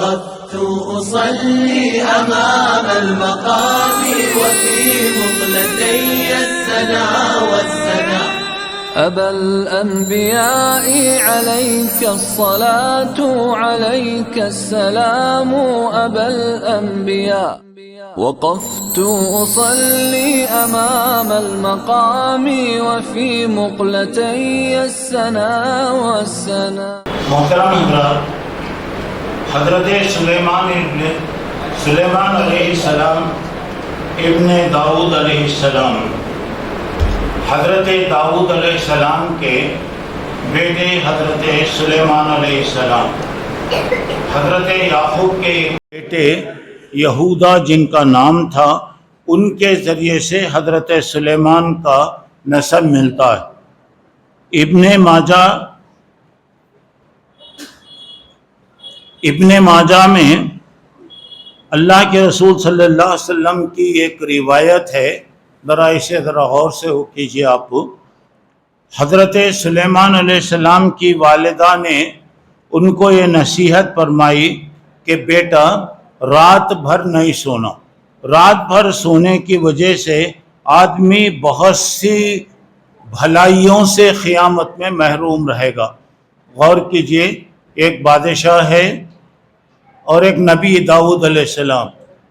وقفت أصلي أمام المقام وفي مقلتي السنا والسنا. أبا الأنبياء عليك الصلاة عليك السلام أبا الأنبياء. وقفت أصلي أمام المقام وفي مقلتي السنا والسنا. محترم حضرات، حضرت سلیمان علیہ السلام ابن داؤد علیہ السلام، حضرت داؤد علیہ السلام کے بیٹے حضرت سلیمان علیہ السلام، حضرت یعقوب کے بیٹے یہودا جن کا نام تھا، ان کے ذریعے سے حضرت سلیمان کا نسب ملتا ہے۔ ابن ماجہ میں اللہ کے رسول صلی اللہ علیہ وسلم کی ایک روایت ہے، ذرا اسے غور سے کیجیے آپ۔ حضرت سلیمان علیہ السلام کی والدہ نے ان کو یہ نصیحت فرمائی کہ بیٹا رات بھر نہیں سونا، رات بھر سونے کی وجہ سے آدمی بہت سی بھلائیوں سے قیامت میں محروم رہے گا۔ غور کیجئے، ایک بادشاہ ہے اور ایک نبی داؤد علیہ السلام،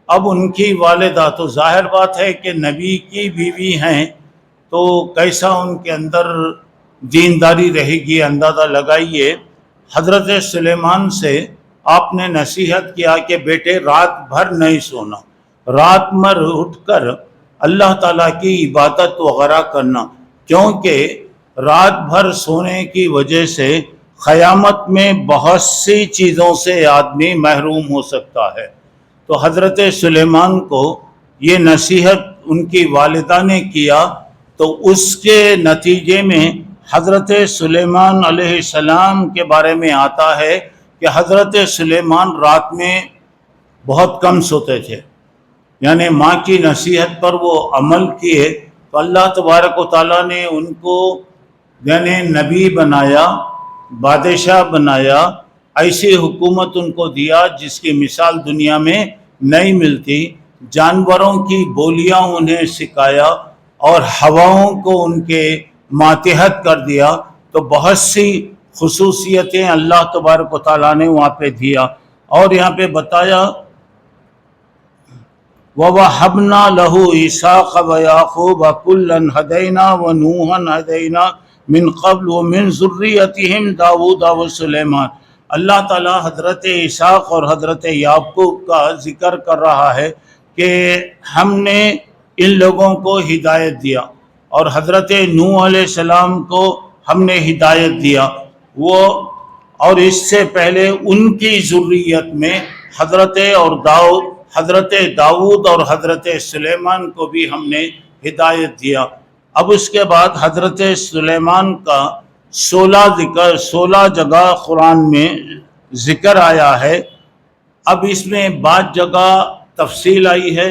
اب ان کی والدہ، تو ظاہر بات ہے کہ نبی کی بیوی ہیں تو کیسا ان کے اندر دینداری رہے گی، اندازہ لگائیے۔ حضرت سلیمان سے آپ نے نصیحت کیا کہ بیٹے رات بھر نہیں سونا، رات بھر اٹھ کر اللہ تعالیٰ کی عبادت وغیرہ کرنا، کیونکہ رات بھر سونے کی وجہ سے قیامت میں بہت سی چیزوں سے آدمی محروم ہو سکتا ہے۔ تو حضرت سلیمان کو یہ نصیحت ان کی والدہ نے کیا، تو اس کے نتیجے میں حضرت سلیمان علیہ السلام کے بارے میں آتا ہے کہ حضرت سلیمان رات میں بہت کم سوتے تھے، یعنی ماں کی نصیحت پر وہ عمل کیے تو اللہ تبارک و تعالیٰ نے ان کو یعنی نبی بنایا، بادشاہ بنایا، ایسی حکومت ان کو دیا جس کی مثال دنیا میں نہیں ملتی۔ جانوروں کی بولیاں انہیں سکھایا اور ہواؤں کو ان کے ماتحت کر دیا، تو بہت سی خصوصیتیں اللہ تبارک و تعالیٰ نے وہاں پہ دیا۔ اور یہاں پہ بتایا وَوَهَبْنَا لَهُ إِسْحَاقَ وَيَعْقُوبَ كُلًّا هَدَيْنَا وَنُوحًا هَدَيْنَا مِنْ قَبْلُ وَمِنْ ذُرِّيَّتِهِمْ داؤد وسلیمان۔ اللہ تعالیٰ حضرت اسحاق اور حضرت یعقوب کا ذکر کر رہا ہے کہ ہم نے ان لوگوں کو ہدایت دیا، اور حضرت نوح علیہ السلام کو ہم نے ہدایت دیا، وہ اور اس سے پہلے ان کی ذریت میں حضرت داؤد اور حضرت سلیمان کو بھی ہم نے ہدایت دیا۔ اب اس کے بعد حضرت سلیمان کا 16 جگہ قرآن میں ذکر آیا ہے۔ اب اس میں بعض جگہ تفصیل آئی ہے،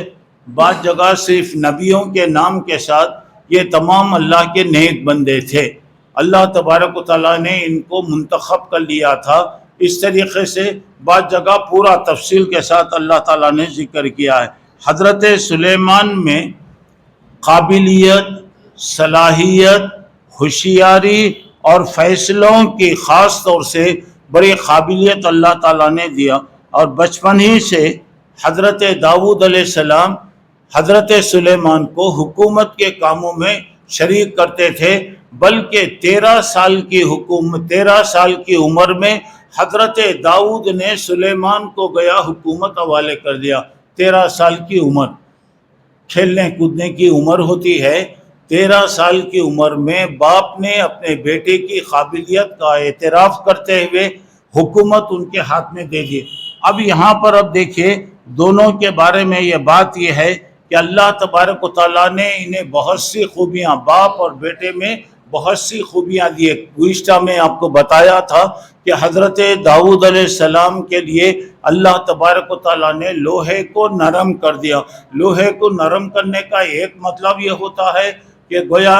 بعض جگہ صرف نبیوں کے نام کے ساتھ۔ یہ تمام اللہ کے نیک بندے تھے، اللہ تبارک و تعالیٰ نے ان کو منتخب کر لیا تھا۔ اس طریقے سے بعض جگہ پورا تفصیل کے ساتھ اللہ تعالیٰ نے ذکر کیا ہے۔ حضرت سلیمان میں قابلیت، صلاحیت، ہوشیاری اور فیصلوں کی خاص طور سے بڑی قابلیت اللہ تعالیٰ نے دیا، اور بچپن ہی سے حضرت داؤد علیہ السلام حضرت سلیمان کو حکومت کے کاموں میں شریک کرتے تھے، بلکہ 13 سال کی عمر میں حضرت داؤد نے سلیمان کو گیا حکومت حوالے کر دیا۔ 13 سال کی عمر کھیلنے کودنے کی عمر ہوتی ہے، 13 سال کی عمر میں باپ نے اپنے بیٹے کی قابلیت کا اعتراف کرتے ہوئے حکومت ان کے ہاتھ میں دے دی۔ اب یہاں پر اب دیکھیے دونوں کے بارے میں یہ بات یہ ہے کہ اللہ تبارک و تعالیٰ نے انہیں بہت سی خوبیاں، باپ اور بیٹے میں بہت سی خوبیاں دیے۔ گزشتہ میں آپ کو بتایا تھا کہ حضرت داؤد علیہ السلام کے لیے اللہ تبارک و تعالیٰ نے لوہے کو نرم کر دیا۔ لوہے کو نرم کرنے کا ایک مطلب یہ ہوتا ہے کہ گویا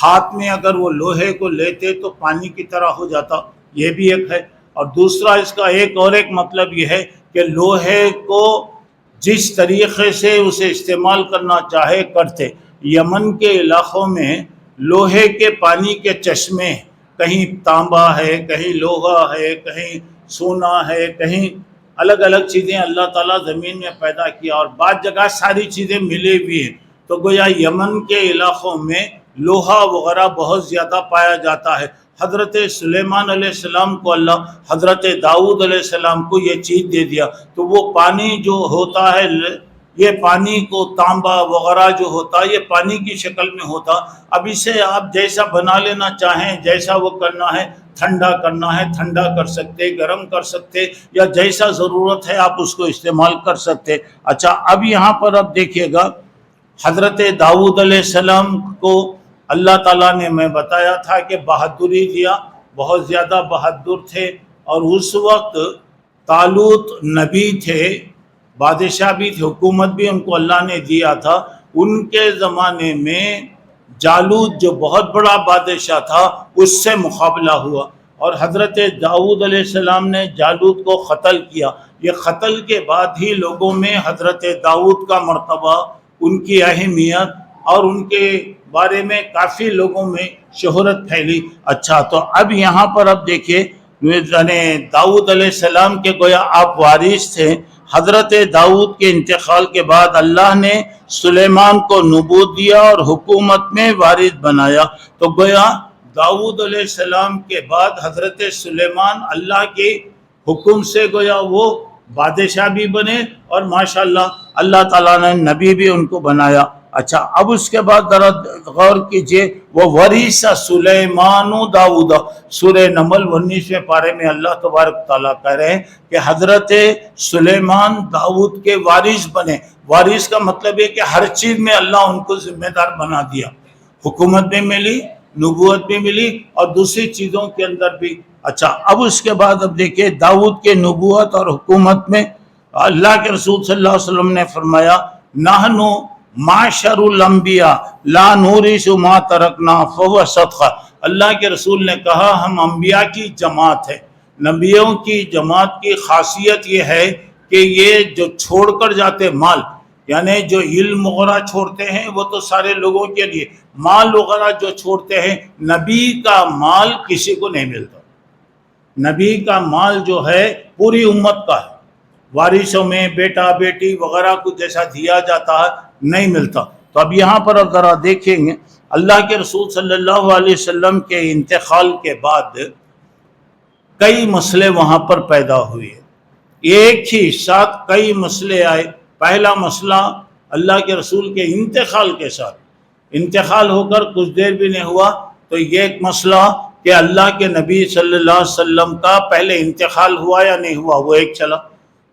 ہاتھ میں اگر وہ لوہے کو لیتے تو پانی کی طرح ہو جاتا، یہ بھی ایک ہے۔ اور دوسرا اس کا ایک مطلب یہ ہے کہ لوہے کو جس طریقے سے اسے استعمال کرنا چاہے کرتے. یمن کے علاقوں میں لوہے کے پانی کے چشمے، کہیں تانبا ہے، کہیں لوہا ہے، کہیں سونا ہے، کہیں الگ الگ چیزیں اللہ تعالیٰ زمین میں پیدا کیا، اور بعض جگہ ساری چیزیں ملے ہوئی ہیں. تو گویا یمن کے علاقوں میں لوہا وغیرہ بہت زیادہ پایا جاتا ہے. حضرت سلیمان علیہ السلام کو اللہ حضرت داؤد علیہ السلام کو یہ چیز دے دیا، تو وہ پانی جو ہوتا ہے، یہ پانی کو تانبا وغیرہ جو ہوتا ہے یہ پانی کی شکل میں ہوتا. اب اسے آپ جیسا بنا لینا چاہیں، جیسا وہ کرنا ہے، ٹھنڈا کرنا ہے ٹھنڈا کر سکتے، گرم کر سکتے، یا جیسا ضرورت ہے آپ اس کو استعمال کر سکتے. اچھا، اب یہاں پر اب دیکھیے گا، حضرت داؤد علیہ السلام کو اللہ تعالیٰ نے میں بتایا تھا کہ بہادری دیا، بہت زیادہ بہادر تھے. اور اس وقت طالوت نبی تھے، بادشاہ بھی تھے، حکومت بھی ان کو اللہ نے دیا تھا. ان کے زمانے میں جالوت جو بہت بڑا بادشاہ تھا اس سے مقابلہ ہوا، اور حضرت داؤد علیہ السلام نے جالوت کو قتل کیا. یہ قتل کے بعد ہی لوگوں میں حضرت داؤد کا مرتبہ، ان کی اہمیت اور ان کے بارے میں کافی لوگوں میں شہرت پھیلی. اچھا، تو اب یہاں پر اب دیکھیے، داؤد علیہ السلام کے گویا آپ وارث تھے. حضرت داؤد کے انتقال کے بعد اللہ نے سلیمان کو نبوت دیا اور حکومت میں وارث بنایا. تو گویا داؤد علیہ السلام کے بعد حضرت سلیمان اللہ کے حکم سے گویا وہ بادشاہ بھی بنے، اور ماشاءاللہ اللہ تعالیٰ نے نبی بھی ان کو بنایا. اچھا، اب اس کے بعد ذرا غور کیجئے، وہ ورث سلیمان داؤد، سورہ نمل 19ویں پارے میں اللہ تبارک تعالیٰ کہہ رہے ہیں کہ حضرت سلیمان داؤد کے وارث بنے. وارث کا مطلب ہے کہ ہر چیز میں اللہ ان کو ذمہ دار بنا دیا، حکومت بھی ملی، نبوت بھی ملی، اور دوسری چیزوں کے اندر بھی. اچھا، اب اس کے بعد اب دیکھیں داؤد کے نبوت اور حکومت میں اللہ کے رسول صلی اللہ علیہ وسلم نے فرمایا، نحن معاشر الانبیاء لا نورث ما ترکنا فهو صدقہ. اللہ کے رسول نے کہا ہم انبیاء کی جماعت ہے. نبیوں کی جماعت کی خاصیت یہ ہے کہ یہ جو چھوڑ کر جاتے مال، یعنی جو علم وغیرہ چھوڑتے ہیں وہ تو سارے لوگوں کے لیے، مال وغیرہ جو چھوڑتے ہیں، نبی کا مال کسی کو نہیں ملتا. نبی کا مال جو ہے پوری امت کا ہے، وارثوں میں بیٹا بیٹی وغیرہ کو جیسا دیا جاتا ہے نہیں ملتا. تو اب یہاں پر اب ذرا دیکھیں گے، اللہ کے رسول صلی اللہ علیہ وسلم کے انتقال کے بعد کئی مسئلے وہاں پر پیدا ہوئے، ایک ہی ساتھ کئی مسئلے آئے. پہلا مسئلہ اللہ کے رسول کے انتقال کے ساتھ، انتقال ہو کر کچھ دیر بھی نہیں ہوا تو یہ ایک مسئلہ کہ اللہ کے نبی صلی اللہ علیہ وسلم کا پہلے انتقال ہوا یا نہیں ہوا، وہ ایک چلا.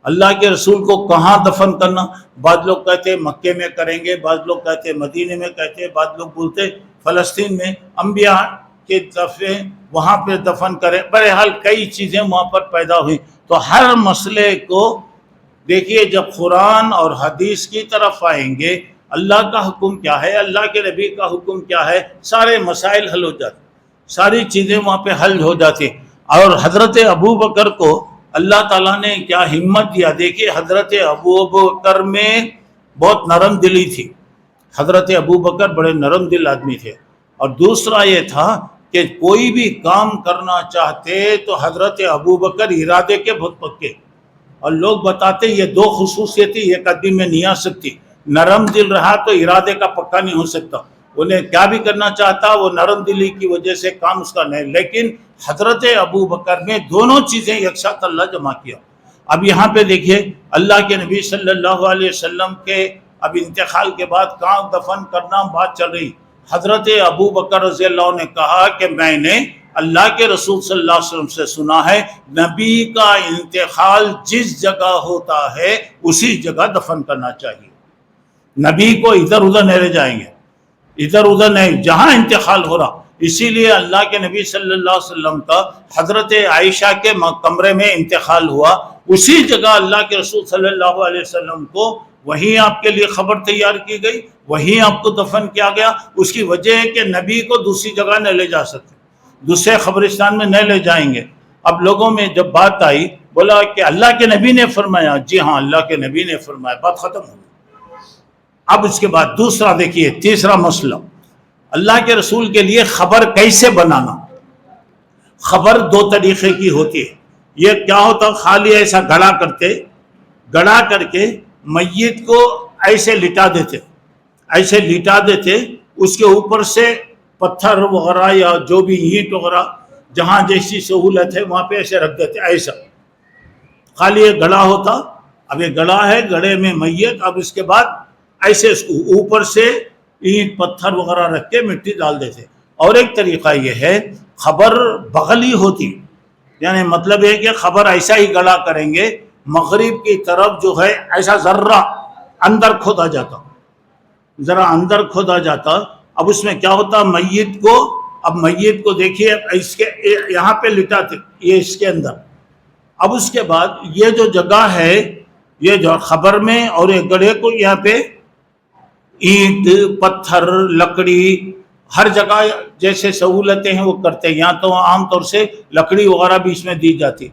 اللہ کے رسول کو کہاں دفن کرنا، بعض لوگ کہتے مکے میں کریں گے، بعض لوگ کہتے مدینے میں کہتے، بعض لوگ بولتے فلسطین میں، انبیاء کے دفن وہاں پہ دفن کریں. بہرحال کئی چیزیں وہاں پر پیدا ہوئی. تو ہر مسئلے کو دیکھیے، جب قرآن اور حدیث کی طرف آئیں گے، اللہ کا حکم کیا ہے، اللہ کے نبی کا حکم کیا ہے، سارے مسائل حل ہو جاتے، ساری چیزیں وہاں پہ حل ہو جاتی. اور حضرت ابو بکر کو اللہ تعالیٰ نے کیا ہمت دیا. دیکھیے حضرت ابو بکر میں بہت نرم دلی تھی، حضرت ابو بکر بڑے نرم دل آدمی تھے. اور دوسرا یہ تھا کہ کوئی بھی کام کرنا چاہتے تو حضرت ابو بکر ارادے کے بہت پکے، اور لوگ بتاتے یہ دو خصوصیتیں ایک آدمی میں نہیں آ سکتی. نرم دل رہا تو ارادے کا پکا نہیں ہو سکتا، انہیں کیا بھی کرنا چاہتا وہ نرم دلی کی وجہ سے کام اس کا نہیں. لیکن حضرت ابو بکر میں دونوں چیزیں ایک ساتھ اللہ جمع کیا. اب یہاں پہ دیکھیے اللہ کے نبی صلی اللہ علیہ وسلم کے اب انتقال کے بعد کہاں دفن کرنا بات چل رہی. حضرت ابو بکر رضی اللہ عنہ نے کہا کہ میں نے اللہ کے رسول صلی اللہ علیہ وسلم سے سنا ہے نبی کا انتقال جس جگہ ہوتا ہے اسی جگہ دفن کرنا چاہیے. نبی کو ادھر ادھر نہیں لے جائیں گے، ادھر ادھر نہیں، جہاں انتقال ہو رہا. اسی لیے اللہ کے نبی صلی اللہ علیہ وسلم کا حضرت عائشہ کے کمرے میں انتقال ہوا، اسی جگہ اللہ کے رسول صلی اللہ علیہ وسلم کو وہیں آپ کے لیے خبر تیار کی گئی، وہیں آپ کو دفن کیا گیا. اس کی وجہ ہے کہ نبی کو دوسری جگہ نہیں لے جا سکتے، دوسرے قبرستان میں نہیں لے جائیں گے. اب لوگوں میں جب بات آئی بولا کہ اللہ کے نبی نے فرمایا، جی ہاں اللہ کے نبی نے فرمایا، بات ختم ہو گئی۔ اب اس کے بعد دوسرا دیکھیے، تیسرا مسئلہ، اللہ کے رسول کے لیے خبر کیسے بنانا۔ خبر دو طریقے کی ہوتی ہے۔ یہ کیا ہوتا، خالی ایسا گڑا کر کے میت کو ایسے لٹا دیتے، اس کے اوپر سے پتھر وغیرہ یا جو بھی اینٹ وغیرہ جہاں جیسی سہولت ہے وہاں پہ ایسے رکھ دیتے، ایسا خالی ایک گڑا ہوتا۔ اب یہ گڑا ہے، گڑے میں میت، اب اس کے بعد ایسے اس کو اوپر سے اینٹ پتھر وغیرہ رکھ کے مٹی ڈال دیتے۔ اور ایک طریقہ یہ ہے، خبر بغلی ہوتی، یعنی مطلب ہے کہ خبر ایسا ہی گڑا کریں گے، مغرب کی طرف جو ہے ایسا ذرا اندر کھودا جاتا۔ اب اس میں کیا ہوتا، میت کو دیکھیے اس کے یہاں پہ لٹاتے، یہ اس کے اندر۔ اب اس کے بعد یہ جو جگہ ہے، یہ جو خبر میں اور یہ گڑھے کو یہاں پہ اینٹ پتھر لکڑی ہر جگہ جیسے سہولتیں ہیں وہ کرتے ہیں۔ یہاں تو عام طور سے لکڑی وغیرہ بھی اس میں دی جاتی،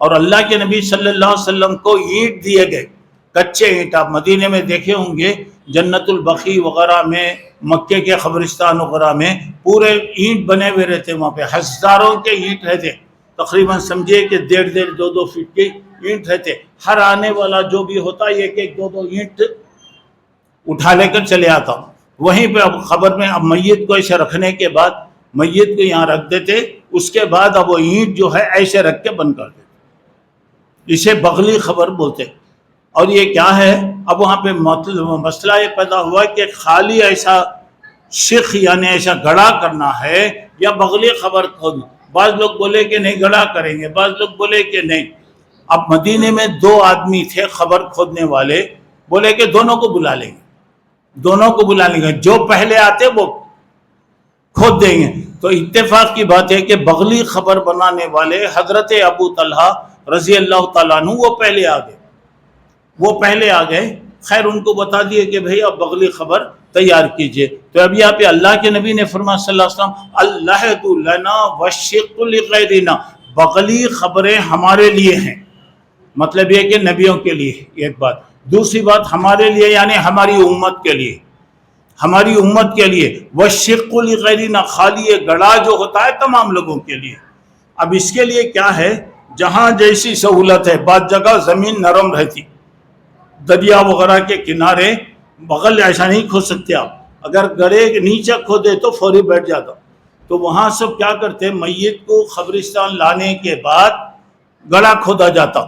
اور اللہ کے نبی صلی اللہ علیہ وسلم کو اینٹ دیے گئے، کچے اینٹ۔ آپ مدینے میں دیکھے ہوں گے، جنت البقیع وغیرہ میں، مکے کے قبرستان وغیرہ میں پورے اینٹ بنے ہوئے رہتے، وہاں پہ ہزاروں کے اینٹ رہتے، تقریباً سمجھے کہ 1.5 2 فٹ کے اینٹ رہتے۔ ہر آنے والا جو بھی ہوتا ایک 2 اینٹ اٹھا لے کر چلے آتا۔ وہیں پہ اب خبر میں اب میت کو ایسے رکھنے کے بعد میت کو یہاں رکھ دیتے، اس کے بعد اب وہ اینٹ جو ہے ایسے رکھ کے بند کر دیتے، اسے بغلی خبر بولتے۔ اور یہ کیا ہے، اب وہاں پہ مسئلہ یہ پیدا ہوا کہ خالی ایسا شخ یعنی ایسا گڑا کرنا ہے یا بغلی خبر کھودنا۔ بعض لوگ بولے کہ نہیں گڑا کریں گے، بعض لوگ بولے کہ نہیں۔ اب مدینے میں 2 آدمی تھے خبر کھودنے والے، بولے کہ دونوں کو بلا لیں گے، جو پہلے آتے وہ کھود دیں گے۔ تو اتفاق کی بات ہے کہ بغلی خبر بنانے والے حضرت ابو طلحہ رضی اللہ تعالیٰ عنہ وہ پہلے آ گئے۔ خیر ان کو بتا دیے کہ بھئی اب بغلی خبر تیار کیجئے۔ تو اب یہاں پہ اللہ کے نبی نے فرمایا صلی اللہ علیہ وسلم، العہد لنا والشق لغیرنا، بغلی خبریں ہمارے لیے ہیں، مطلب یہ کہ نبیوں کے لیے ایک بات، دوسری بات ہمارے لیے یعنی ہماری امت کے لیے، والشق لغیرنا، خالی یہ گڑا جو ہوتا ہے تمام لوگوں کے لیے۔ اب اس کے لیے کیا ہے، جہاں جیسی سہولت ہے، بعض جگہ زمین نرم رہتی، دریا وغیرہ کے کنارے بغل ایسا نہیں کھود سکتے آپ، اگر گڑھے نیچے کھودے تو فوری بیٹھ جاتا۔ تو وہاں سب کیا کرتے، میت کو قبرستان لانے کے بعد گڑھا کھودا جاتا،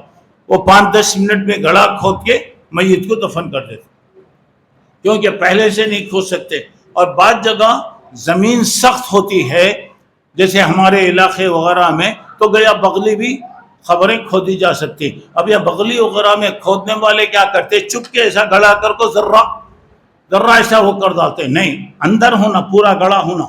وہ 5-10 منٹ میں گڑھا کھود کے میت کو دفن کر دیتے، کیونکہ پہلے سے نہیں کھود سکتے۔ اور بعض جگہ زمین سخت ہوتی ہے، جیسے ہمارے علاقے وغیرہ میں، تو گیا بغلی بھی خبریں کھودی جا سکتی۔ اب یہ بغلی وغیرہ میں کھودنے والے کیا کرتے، چپ کے ایسا گڑا کر کو ذرہ ایسا وہ کر ڈالتے، نہیں، اندر ہونا، پورا گڑا ہونا،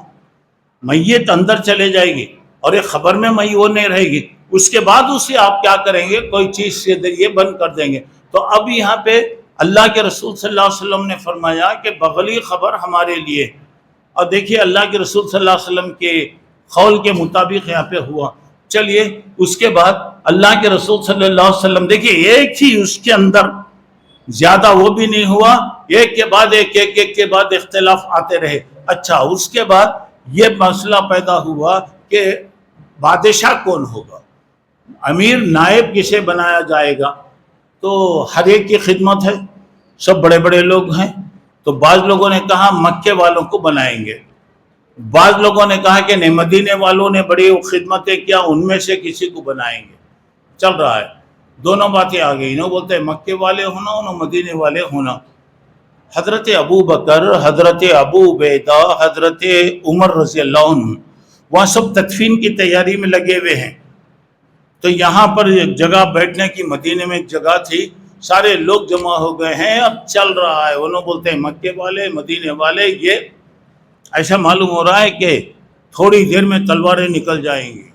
میت اندر چلے جائے گی اور یہ خبر میں وہ نہیں رہے گی، اس کے بعد اسے آپ کیا کریں گے، کوئی چیز سے ذریعے بند کر دیں گے۔ تو اب یہاں پہ اللہ کے رسول صلی اللہ علیہ وسلم نے فرمایا کہ بغلی خبر ہمارے لیے، اور دیکھیے اللہ کے رسول صلی اللہ علیہ وسلم کے قول کے مطابق یہاں پہ ہوا۔ چلیے اس کے بعد اللہ کے رسول صلی اللہ علیہ وسلم، دیکھیے ایک ہی اس کے اندر، زیادہ وہ بھی نہیں ہوا، ایک کے بعد ایک کے بعد اختلاف آتے رہے۔ اچھا، اس کے بعد یہ مسئلہ پیدا ہوا کہ بادشاہ کون ہوگا، امیر نائب کسے بنایا جائے گا۔ تو ہر ایک کی خدمت ہے، سب بڑے بڑے لوگ ہیں، تو بعض لوگوں نے کہا مکے والوں کو بنائیں گے، بعض لوگوں نے کہا کہ نہیں مدینے والوں نے بڑی خدمتیں کیا، ان میں سے کسی کو بنائیں گے۔ چل رہا ہے، دونوں باتیں آ گئی، انہوں بولتے ہیں مکے والے ہونا، انہوں مدینے والے ہونا۔ حضرت ابو بکر، حضرت ابو عبیدہ، حضرت عمر رضی اللہ عنہ وہاں سب تدفین کی تیاری میں لگے ہوئے ہیں۔ تو یہاں پر ایک جگہ بیٹھنے کی مدینے میں جگہ تھی، سارے لوگ جمع ہو گئے ہیں، اب چل رہا ہے، انہوں بولتے ہیں مکے والے مدینے والے، یہ ایسا معلوم ہو رہا ہے کہ تھوڑی دیر میں تلواریں نکل جائیں گی۔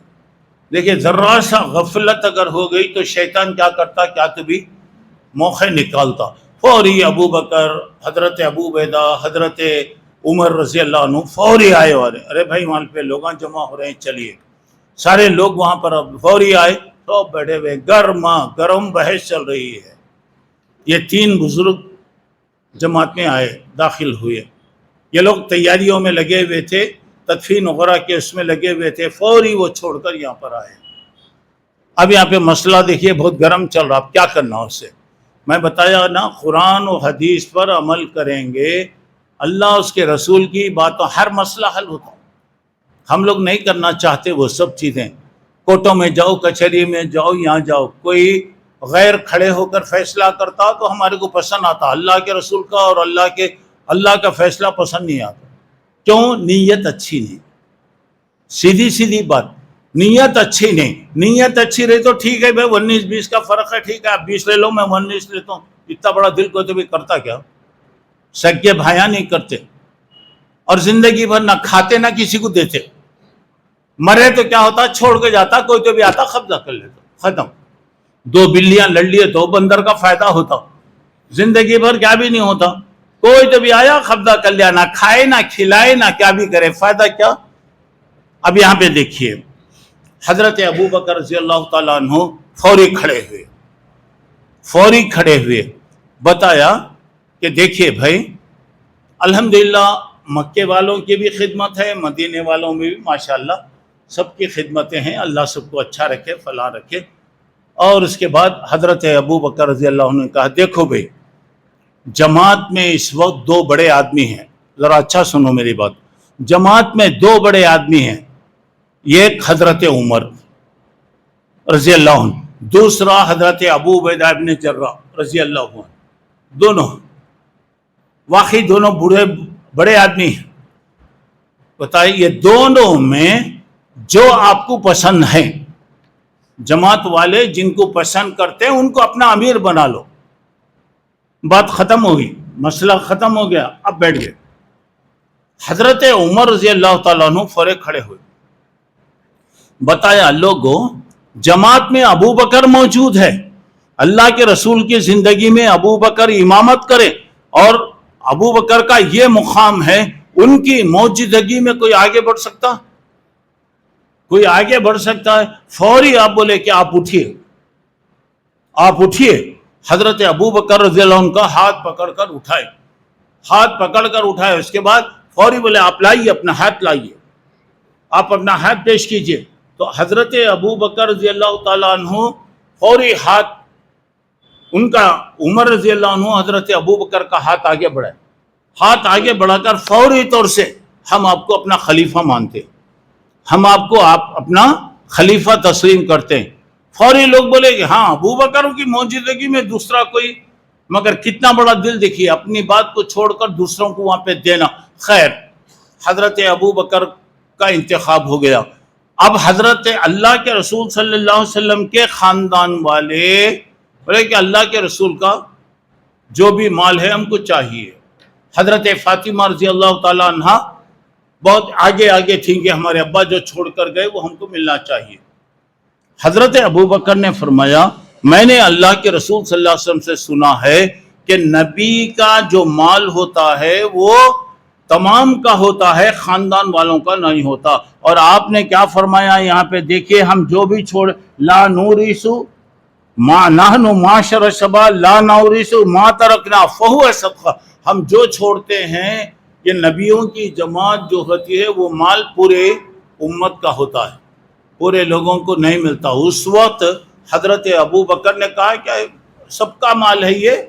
دیکھیں ذرا سا غفلت اگر ہو گئی تو شیطان کیا کرتا، کیا تو بھی موقع نکالتا۔ فوری ابو بکر، حضرت ابو عبیدہ، حضرت عمر رضی اللہ عنہ فوری آئے، ارے بھائی وہاں پہ لوگاں جمع ہو رہے ہیں، چلیے سارے لوگ وہاں پر فوری آئے تو بیٹھے ہوئے، گرما گرم بحث چل رہی ہے۔ یہ 3 بزرگ جماعت میں آئے، داخل ہوئے، یہ لوگ تیاریوں میں لگے ہوئے تھے، تدفین وغیرہ کے اس میں لگے ہوئے تھے، فوری وہ چھوڑ کر یہاں پر آئے۔ اب یہاں پہ مسئلہ دیکھیے بہت گرم چل رہا، اب کیا کرنا اسے؟ میں بتایا نا، قرآن و حدیث پر عمل کریں گے، اللہ اس کے رسول کی باتوں، ہر مسئلہ حل ہوتا۔ ہم لوگ نہیں کرنا چاہتے وہ سب چیزیں، کوٹوں میں جاؤ، کچہری میں جاؤ، یہاں جاؤ، کوئی غیر کھڑے ہو کر فیصلہ کرتا تو ہمارے کو پسند آتا، اللہ کے رسول کا اور اللہ کا فیصلہ پسند نہیں آتا۔ کیوں؟ نیت اچھی نہیں، سیدھی سیدھی بات، نیت اچھی نہیں۔ نیت اچھی رہی تو ٹھیک ہے بھائی، 19-20 کا فرق ہے، ٹھیک ہے آپ 20 لے لو، میں 19 لیتا ہوں، اتنا بڑا دل کو تو بھی کرتا کیا؟ سگے بھائیاں نہیں کرتے، اور زندگی بھر نہ کھاتے نہ کسی کو دیتے، مرے تو کیا ہوتا، چھوڑ کے جاتا، کوئی تو بھی آتا قبضہ کر لیتا، ختم۔ 2 بلیاں لڑ لیے تو بندر کا فائدہ ہوتا، زندگی بھر کیا بھی نہیں ہوتا، کوئی تو بھی آیا قبضہ کر لیا، نہ کھائے نہ کھلائے نہ کیا بھی کرے، فائدہ کیا؟ اب یہاں پہ دیکھیے حضرت ابو بکر رضی اللہ تعالیٰ عنہ فوری کھڑے ہوئے، بتایا کہ دیکھیے بھائی، الحمدللہ مکے والوں کی بھی خدمت ہے، مدینے والوں میں بھی ماشاءاللہ سب کی خدمتیں ہیں، اللہ سب کو اچھا رکھے، فلاح رکھے۔ اور اس کے بعد حضرت ابو بکر رضی اللہ عنہ نے کہا، دیکھو بھائی، جماعت میں اس وقت 2 بڑے آدمی ہیں، ذرا اچھا سنو میری بات، جماعت میں 2 بڑے آدمی ہیں، ایک حضرت عمر رضی اللہ عنہ، دوسرا حضرت ابو عبیدہ بن جراح رضی اللہ عنہ، دونوں واقعی دونوں بڑے آدمی ہیں۔ بتائیے یہ دونوں میں جو آپ کو پسند ہیں، جماعت والے جن کو پسند کرتے ہیں ان کو اپنا امیر بنا لو، بات ختم ہوگی، مسئلہ ختم ہو گیا۔ اب بیٹھ گئے، حضرت عمر رضی اللہ تعالیٰ عنہ فورے کھڑے ہوئے، بتایا لوگوں، جماعت میں ابو بکر موجود ہے، اللہ کے رسول کی زندگی میں ابو بکر امامت کرے، اور ابو بکر کا یہ مقام ہے، ان کی موجودگی میں کوئی آگے بڑھ سکتا؟ کوئی آگے بڑھ سکتا ہے؟ فوری آپ بولے کہ آپ اٹھیے، حضرت ابو بکر رضی اللہ عنہ کا ہاتھ پکڑ کر اٹھائے، اس کے بعد فوری بولے آپ لائیے، اپنا ہاتھ لائیے، آپ اپنا ہاتھ پیش کیجئے۔ تو حضرت ابو بکر رضی اللہ تعالیٰ عنہ فوری ہاتھ، ان کا عمر رضی اللہ عنہ حضرت ابو بکر کا ہاتھ آگے بڑھائے، ہاتھ آگے بڑھا کر فوری طور سے، ہم آپ کو اپنا خلیفہ مانتے ہیں، ہم آپ کو اپنا خلیفہ تسلیم کرتے ہیں۔ فوری لوگ بولے کہ ہاں، ابو بکر کی موجودگی میں دوسرا کوئی، مگر کتنا بڑا دل دیکھیے، اپنی بات کو چھوڑ کر دوسروں کو وہاں پہ دینا۔ خیر، حضرت ابو بکر کا انتخاب ہو گیا۔ اب حضرت اللہ کے رسول صلی اللہ علیہ وسلم کے خاندان والے بولے کہ اللہ کے رسول کا جو بھی مال ہے ہم کو چاہیے۔ حضرت فاطمہ رضی اللہ تعالیٰ عنہ بہت آگے تھیں کہ ہمارے ابا جو چھوڑ کر گئے وہ ہم کو ملنا چاہیے۔ حضرت ابو بکر نے فرمایا، میں نے اللہ کے رسول صلی اللہ علیہ وسلم سے سنا ہے کہ نبی کا جو مال ہوتا ہے وہ تمام کا ہوتا ہے، خاندان والوں کا نہیں ہوتا۔ اور آپ نے کیا فرمایا یہاں پہ دیکھیے، ہم جو بھی چھوڑ، لا نورث ما نحن معاشر الشباب لا نورث ما ترکنا فہو صدقہ، ہم جو چھوڑتے ہیں، یہ نبیوں کی جماعت جو ہوتی ہے وہ مال پورے امت کا ہوتا ہے، پورے لوگوں کو نہیں ملتا۔ اس وقت حضرت ابو بکر نے کہا کہ سب کا مال ہے، یہ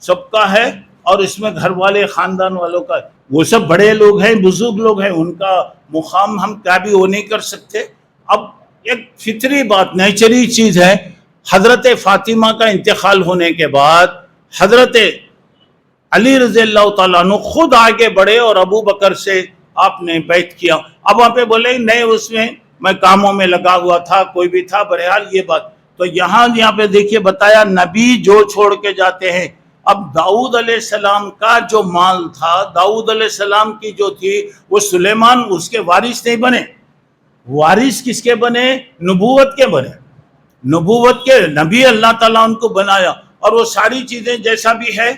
سب کا ہے، اور اس میں گھر والے خاندان والوں کا، وہ سب بڑے لوگ ہیں، بزرگ لوگ ہیں، ان کا مقام ہم کیا بھی وہ نہیں کر سکتے۔ اب ایک فطری بات، نیچری چیز ہے، حضرت فاطمہ کا انتقال ہونے کے بعد حضرت علی رضی اللہ تعالیٰ عنہ خود آگے بڑھے اور ابو بکر سے آپ نے بیعت کیا۔ اب وہاں پہ بولے نہیں، اس میں کاموں میں لگا ہوا تھا، کوئی بھی تھا، بہرحال یہ بات۔ تو یہاں پہ دیکھیے بتایا، نبی جو چھوڑ کے جاتے ہیں۔ اب داؤد علیہ السلام کا جو مال تھا، داؤد علیہ السلام کی جو تھی، وہ سلیمان اس کے وارث نہیں بنے۔ وارث کس کے بنے؟ نبوت کے بنے، نبوت کے نبی اللہ تعالیٰ ان کو بنایا، اور وہ ساری چیزیں جیسا بھی ہے،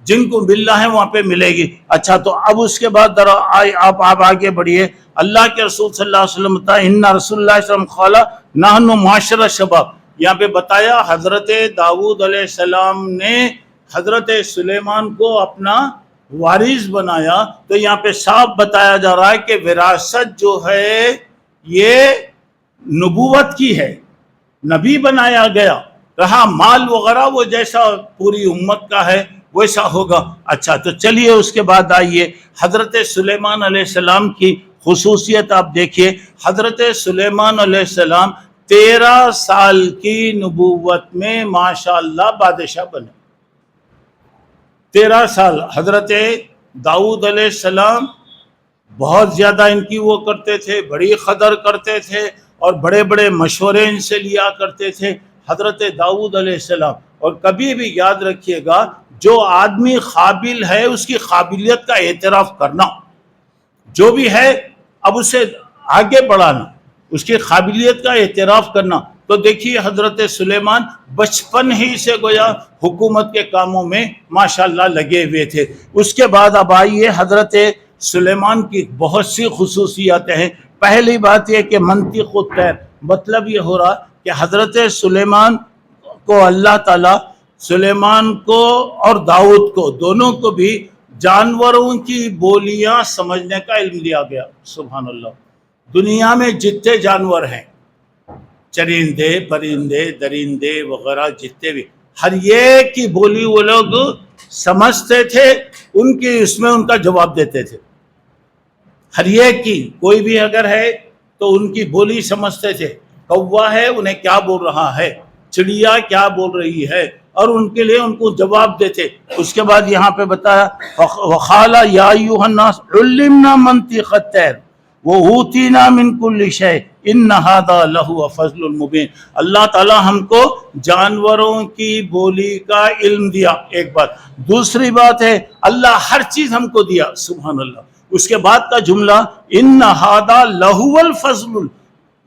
جن کو ملنا ہے وہاں پہ ملے گی. اچھا تو اب اس کے بعد ذرا آپ آگے بڑھیے. اللہ کے رسول صلی اللہ علیہ وسلم بتایا ان رسول اللہ صلی اللہ علیہ وسلم قال نحن معاشر شباب. یہاں پہ بتایا حضرت داؤد علیہ السلام نے حضرت سلیمان کو اپنا وارث بنایا. تو یہاں پہ صاف بتایا جا رہا ہے کہ وراثت جو ہے یہ نبوت کی ہے, نبی بنایا گیا. رہا مال وغیرہ وہ جیسا پوری امت کا ہے ویسا ہوگا. اچھا تو چلیے اس کے بعد آئیے حضرت سلیمان علیہ السلام کی خصوصیت آپ دیکھیے. حضرت سلیمان علیہ السلام 13 سال کی نبوت میں ماشاءاللہ بادشاہ بنے. 13 سال. حضرت داؤد علیہ السلام بہت زیادہ ان کی وہ کرتے تھے, بڑی قدر کرتے تھے اور بڑے بڑے مشورے ان سے لیا کرتے تھے حضرت داؤد علیہ السلام. اور کبھی بھی یاد رکھیے گا جو آدمی قابل ہے اس کی قابلیت کا اعتراف کرنا, جو بھی ہے اب اسے آگے بڑھانا, اس کی قابلیت کا اعتراف کرنا. تو دیکھیے حضرت سلیمان بچپن ہی سے گویا حکومت کے کاموں میں ماشاءاللہ لگے ہوئے تھے. اس کے بعد اب آئیے حضرت سلیمان کی بہت سی خصوصیات ہیں. پہلی بات یہ کہ منطق الطیر, مطلب یہ ہو رہا کہ حضرت سلیمان کو اللہ تعالیٰ سلیمان کو اور داؤد کو دونوں کو بھی جانوروں کی بولیاں سمجھنے کا علم دیا گیا. سبحان اللہ. دنیا میں جتنے جانور ہیں, چرندے پرندے درندے وغیرہ جتنے بھی, ہر ایک کی بولی وہ لوگ سمجھتے تھے, ان کی اس میں ان کا جواب دیتے تھے. ہر ایک کی کوئی بھی اگر ہے تو ان کی بولی سمجھتے تھے. کوا ہے انہیں کیا بول رہا ہے, چڑیا کیا بول رہی ہے, اور ان کے لیے ان کو جواب دیتے. اس کے بعد یہاں پہ بتایا وقال یا ایھا الناس علمنا منطق الطیر وأوتینا من کل شیء ان ھذا لہو فضل مبین. اللہ تعالیٰ ہم کو جانوروں کی بولی کا علم دیا, ایک بات. دوسری بات ہے اللہ ہر چیز ہم کو دیا. سبحان اللہ. اس کے بعد کا جملہ ان ھذا لہو الفضل,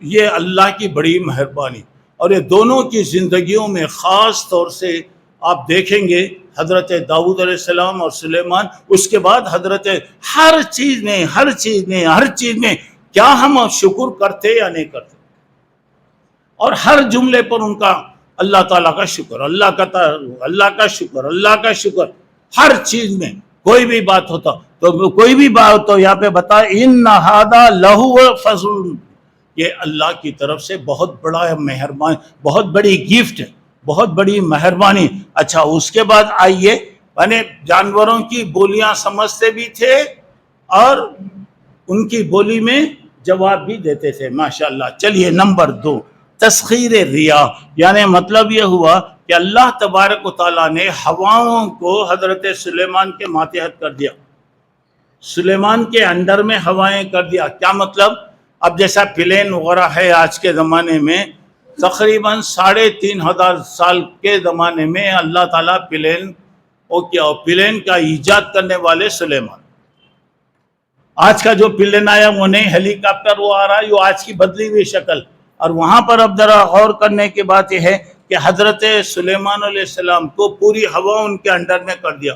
یہ اللہ کی بڑی مہربانی. اور یہ دونوں کی زندگیوں میں خاص طور سے آپ دیکھیں گے حضرت داؤد علیہ السلام اور سلیمان. اس کے بعد حضرت ہر چیز میں کیا ہم شکر کرتے یا نہیں کرتے, اور ہر جملے پر ان کا اللہ تعالیٰ کا شکر, اللہ کا شکر ہر چیز میں. کوئی بھی بات ہوتا تو یہاں پہ بتا ان ھذا لہو فضل, یہ اللہ کی طرف سے بہت بڑا مہربان, بہت بڑی گفٹ, بہت بڑی مہربانی. اچھا اس کے بعد آئیے یعنی جانوروں کی بولیاں سمجھتے بھی تھے اور ان کی بولی میں جواب بھی دیتے تھے ماشاءاللہ. چلیے نمبر 2 تسخیر ریاح, یعنی مطلب یہ ہوا کہ اللہ تبارک و تعالیٰ نے ہواؤں کو حضرت سلیمان کے ماتحت کر دیا, سلیمان کے انڈر میں ہوائیں کر دیا. کیا مطلب؟ اب جیسا پلین وغیرہ ہے آج کے زمانے میں, تقریباً 3500 سال کے زمانے میں اللہ تعالیٰ پلین کا ایجاد کرنے والے سلیمان. آج کا جو پلین آیا وہ نہیں, ہیلی کاپٹر وہ آ رہا ہے, وہ آج کی بدلی ہوئی شکل. اور وہاں پر اب ذرا غور کرنے کی بات یہ ہے کہ حضرت سلیمان علیہ السلام کو پوری ہوا ان کے انڈر میں کر دیا.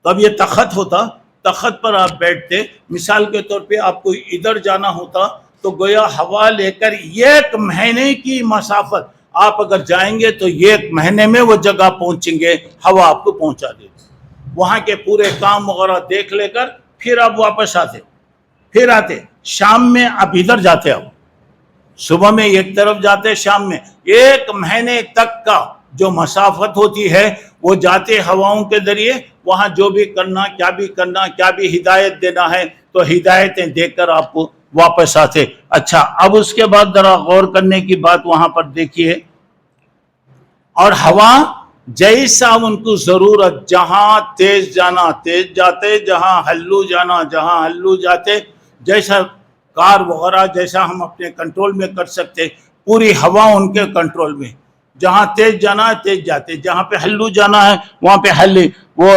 تو اب یہ تخت ہوتا, تخت پر آپ بیٹھتے, مثال کے طور پہ آپ کو ادھر جانا ہوتا تو گویا ہوا لے کر 1 مہینے کی مسافت آپ اگر جائیں گے تو 1 مہینے میں وہ جگہ پہنچیں گے, ہوا آپ کو پہنچا دے. وہاں کے پورے کام وغیرہ دیکھ لے کر پھر آپ واپس آتے, پھر آتے. شام میں آپ ادھر جاتے, آپ صبح میں ایک طرف جاتے, شام میں 1 مہینے تک کا جو مسافت ہوتی ہے وہ جاتے ہواؤں کے ذریعے. وہاں جو بھی کرنا, کیا بھی ہدایت دینا ہے تو ہدایتیں دے کر آپ کو واپس آتے. اچھا اب اس کے بعد ذرا غور کرنے کی بات وہاں پر دیکھیے. اور ہوا جیسا ان کو ضرورت, جہاں تیز جانا تیز جاتے, جہاں ہلو جانا جہاں ہلو جاتے. جیسا کار وغیرہ جیسا ہم اپنے کنٹرول میں کر سکتے, پوری ہوا ان کے کنٹرول میں. جہاں تیز جانا ہے تیز جاتے, جہاں پہ ہلو جانا ہے وہاں پہ ہلے. وہ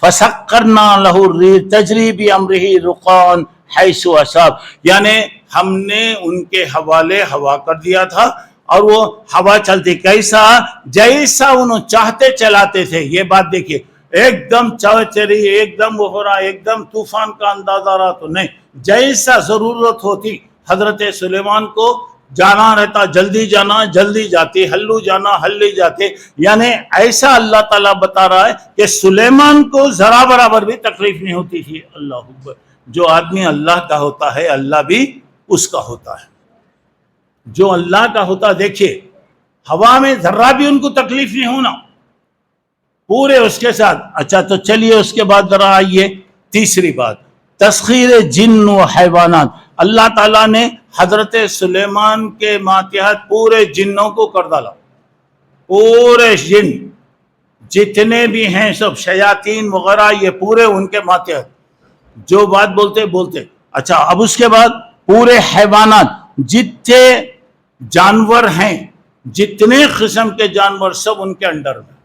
فسخرنا لہ الریح تجری بامرہ رخاء حیث اصاب, یعنی ہم نے ان کے حوالے ہوا کر دیا تھا اور وہ ہوا چلتی کیسا, جیسا انہوں چاہتے چلاتے تھے. یہ بات دیکھیے, ایک دم چوچری، ایک دم وہ ہو رہا، ایک دم طوفان کا اندازہ رہا تو نہیں، جیسا ضرورت ہوتی حضرت سلیمان کو جانا رہتا جلدی جانا جلدی جاتی، ہلو جانا ہلی جاتے، یعنی ایسا اللہ تعالیٰ بتا رہا ہے کہ سلیمان کو ذرا برابر بھی تکلیف نہیں ہوتی تھی۔ اللہ اکبر، جو آدمی اللہ کا ہوتا ہے اللہ بھی اس کا ہوتا ہے، جو اللہ کا ہوتا، دیکھیے ہوا میں ذرا بھی ان کو تکلیف نہیں ہونا، پورے اس کے ساتھ۔ اچھا تو چلیے اس کے بعد ذرا آئیے تیسری بات، تسخیر جن و حیوانات۔ اللہ تعالیٰ نے حضرت سلیمان کے ماتحت پورے جنوں کو کر ڈالا، پورے جن جتنے بھی ہیں سب شیاطین وغیرہ یہ پورے ان کے ماتحت، جو بات بولتے۔ اچھا اب اس کے بعد پورے حیوانات، جتنے جانور ہیں، جتنے قسم کے جانور سب ان کے انڈر میں،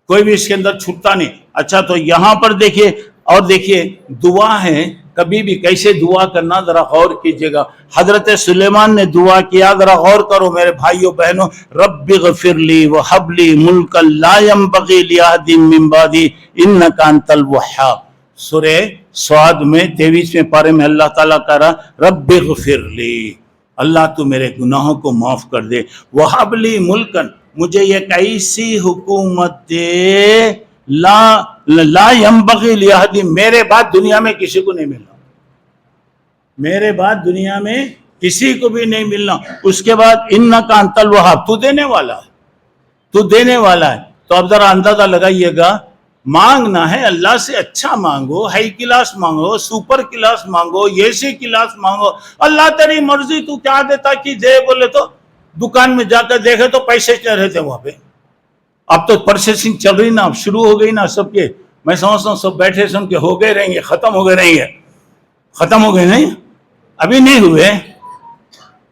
کوئی بھی اس کے اندر چھوٹتا نہیں۔ اچھا تو یہاں پر دیکھیے، اور دیکھیے دعا ہے، کبھی بھی کیسے دعا کرنا ذرا غور کیجئے گا۔ حضرت سلیمان نے دعا کیا، ذرا غور کرو میرے بھائیوں بہنوں، رب اغفر لی وہب لی ملکا لا ينبغی لأحد من بعدی انک انت الوہاب۔ سورہ صاد میں 23ویں پارے میں اللہ تعالیٰ کہہ رہا رب اغفر لی، اللہ تو میرے گناہوں کو معاف کر دے، وہب لی ملکن، مجھے ایک ایسی حکومت دے لا ينبغی لأحد، میرے بعد دنیا میں کسی کو نہیں ملنا، میرے بعد دنیا میں کسی کو بھی نہیں ملنا۔ اس کے بعد انک انت الوہاب، تو دینے والا ہے، تو دینے والا ہے۔ تو اب ذرا اندازہ لگائیے گا، مانگنا ہے اللہ سے اچھا مانگو، ہائی کلاس مانگو، سپر کلاس مانگو، ایسی کلاس مانگو، اللہ تیری مرضی، تو کیا دیتا کہ دے، بولے تو دکان میں جا کر دیکھے تو پیسے چل رہے تھے وہاں پہ، اب تو پروسیسنگ چل رہی نا، اب شروع ہو گئی نا سب کے، میں سمجھتا ہوں سب بیٹھے سن کے ہو گئے رہیں گے، ختم ہو گئے رہیں گے، ختم ہو گئے نہیں، ابھی نہیں ہوئے،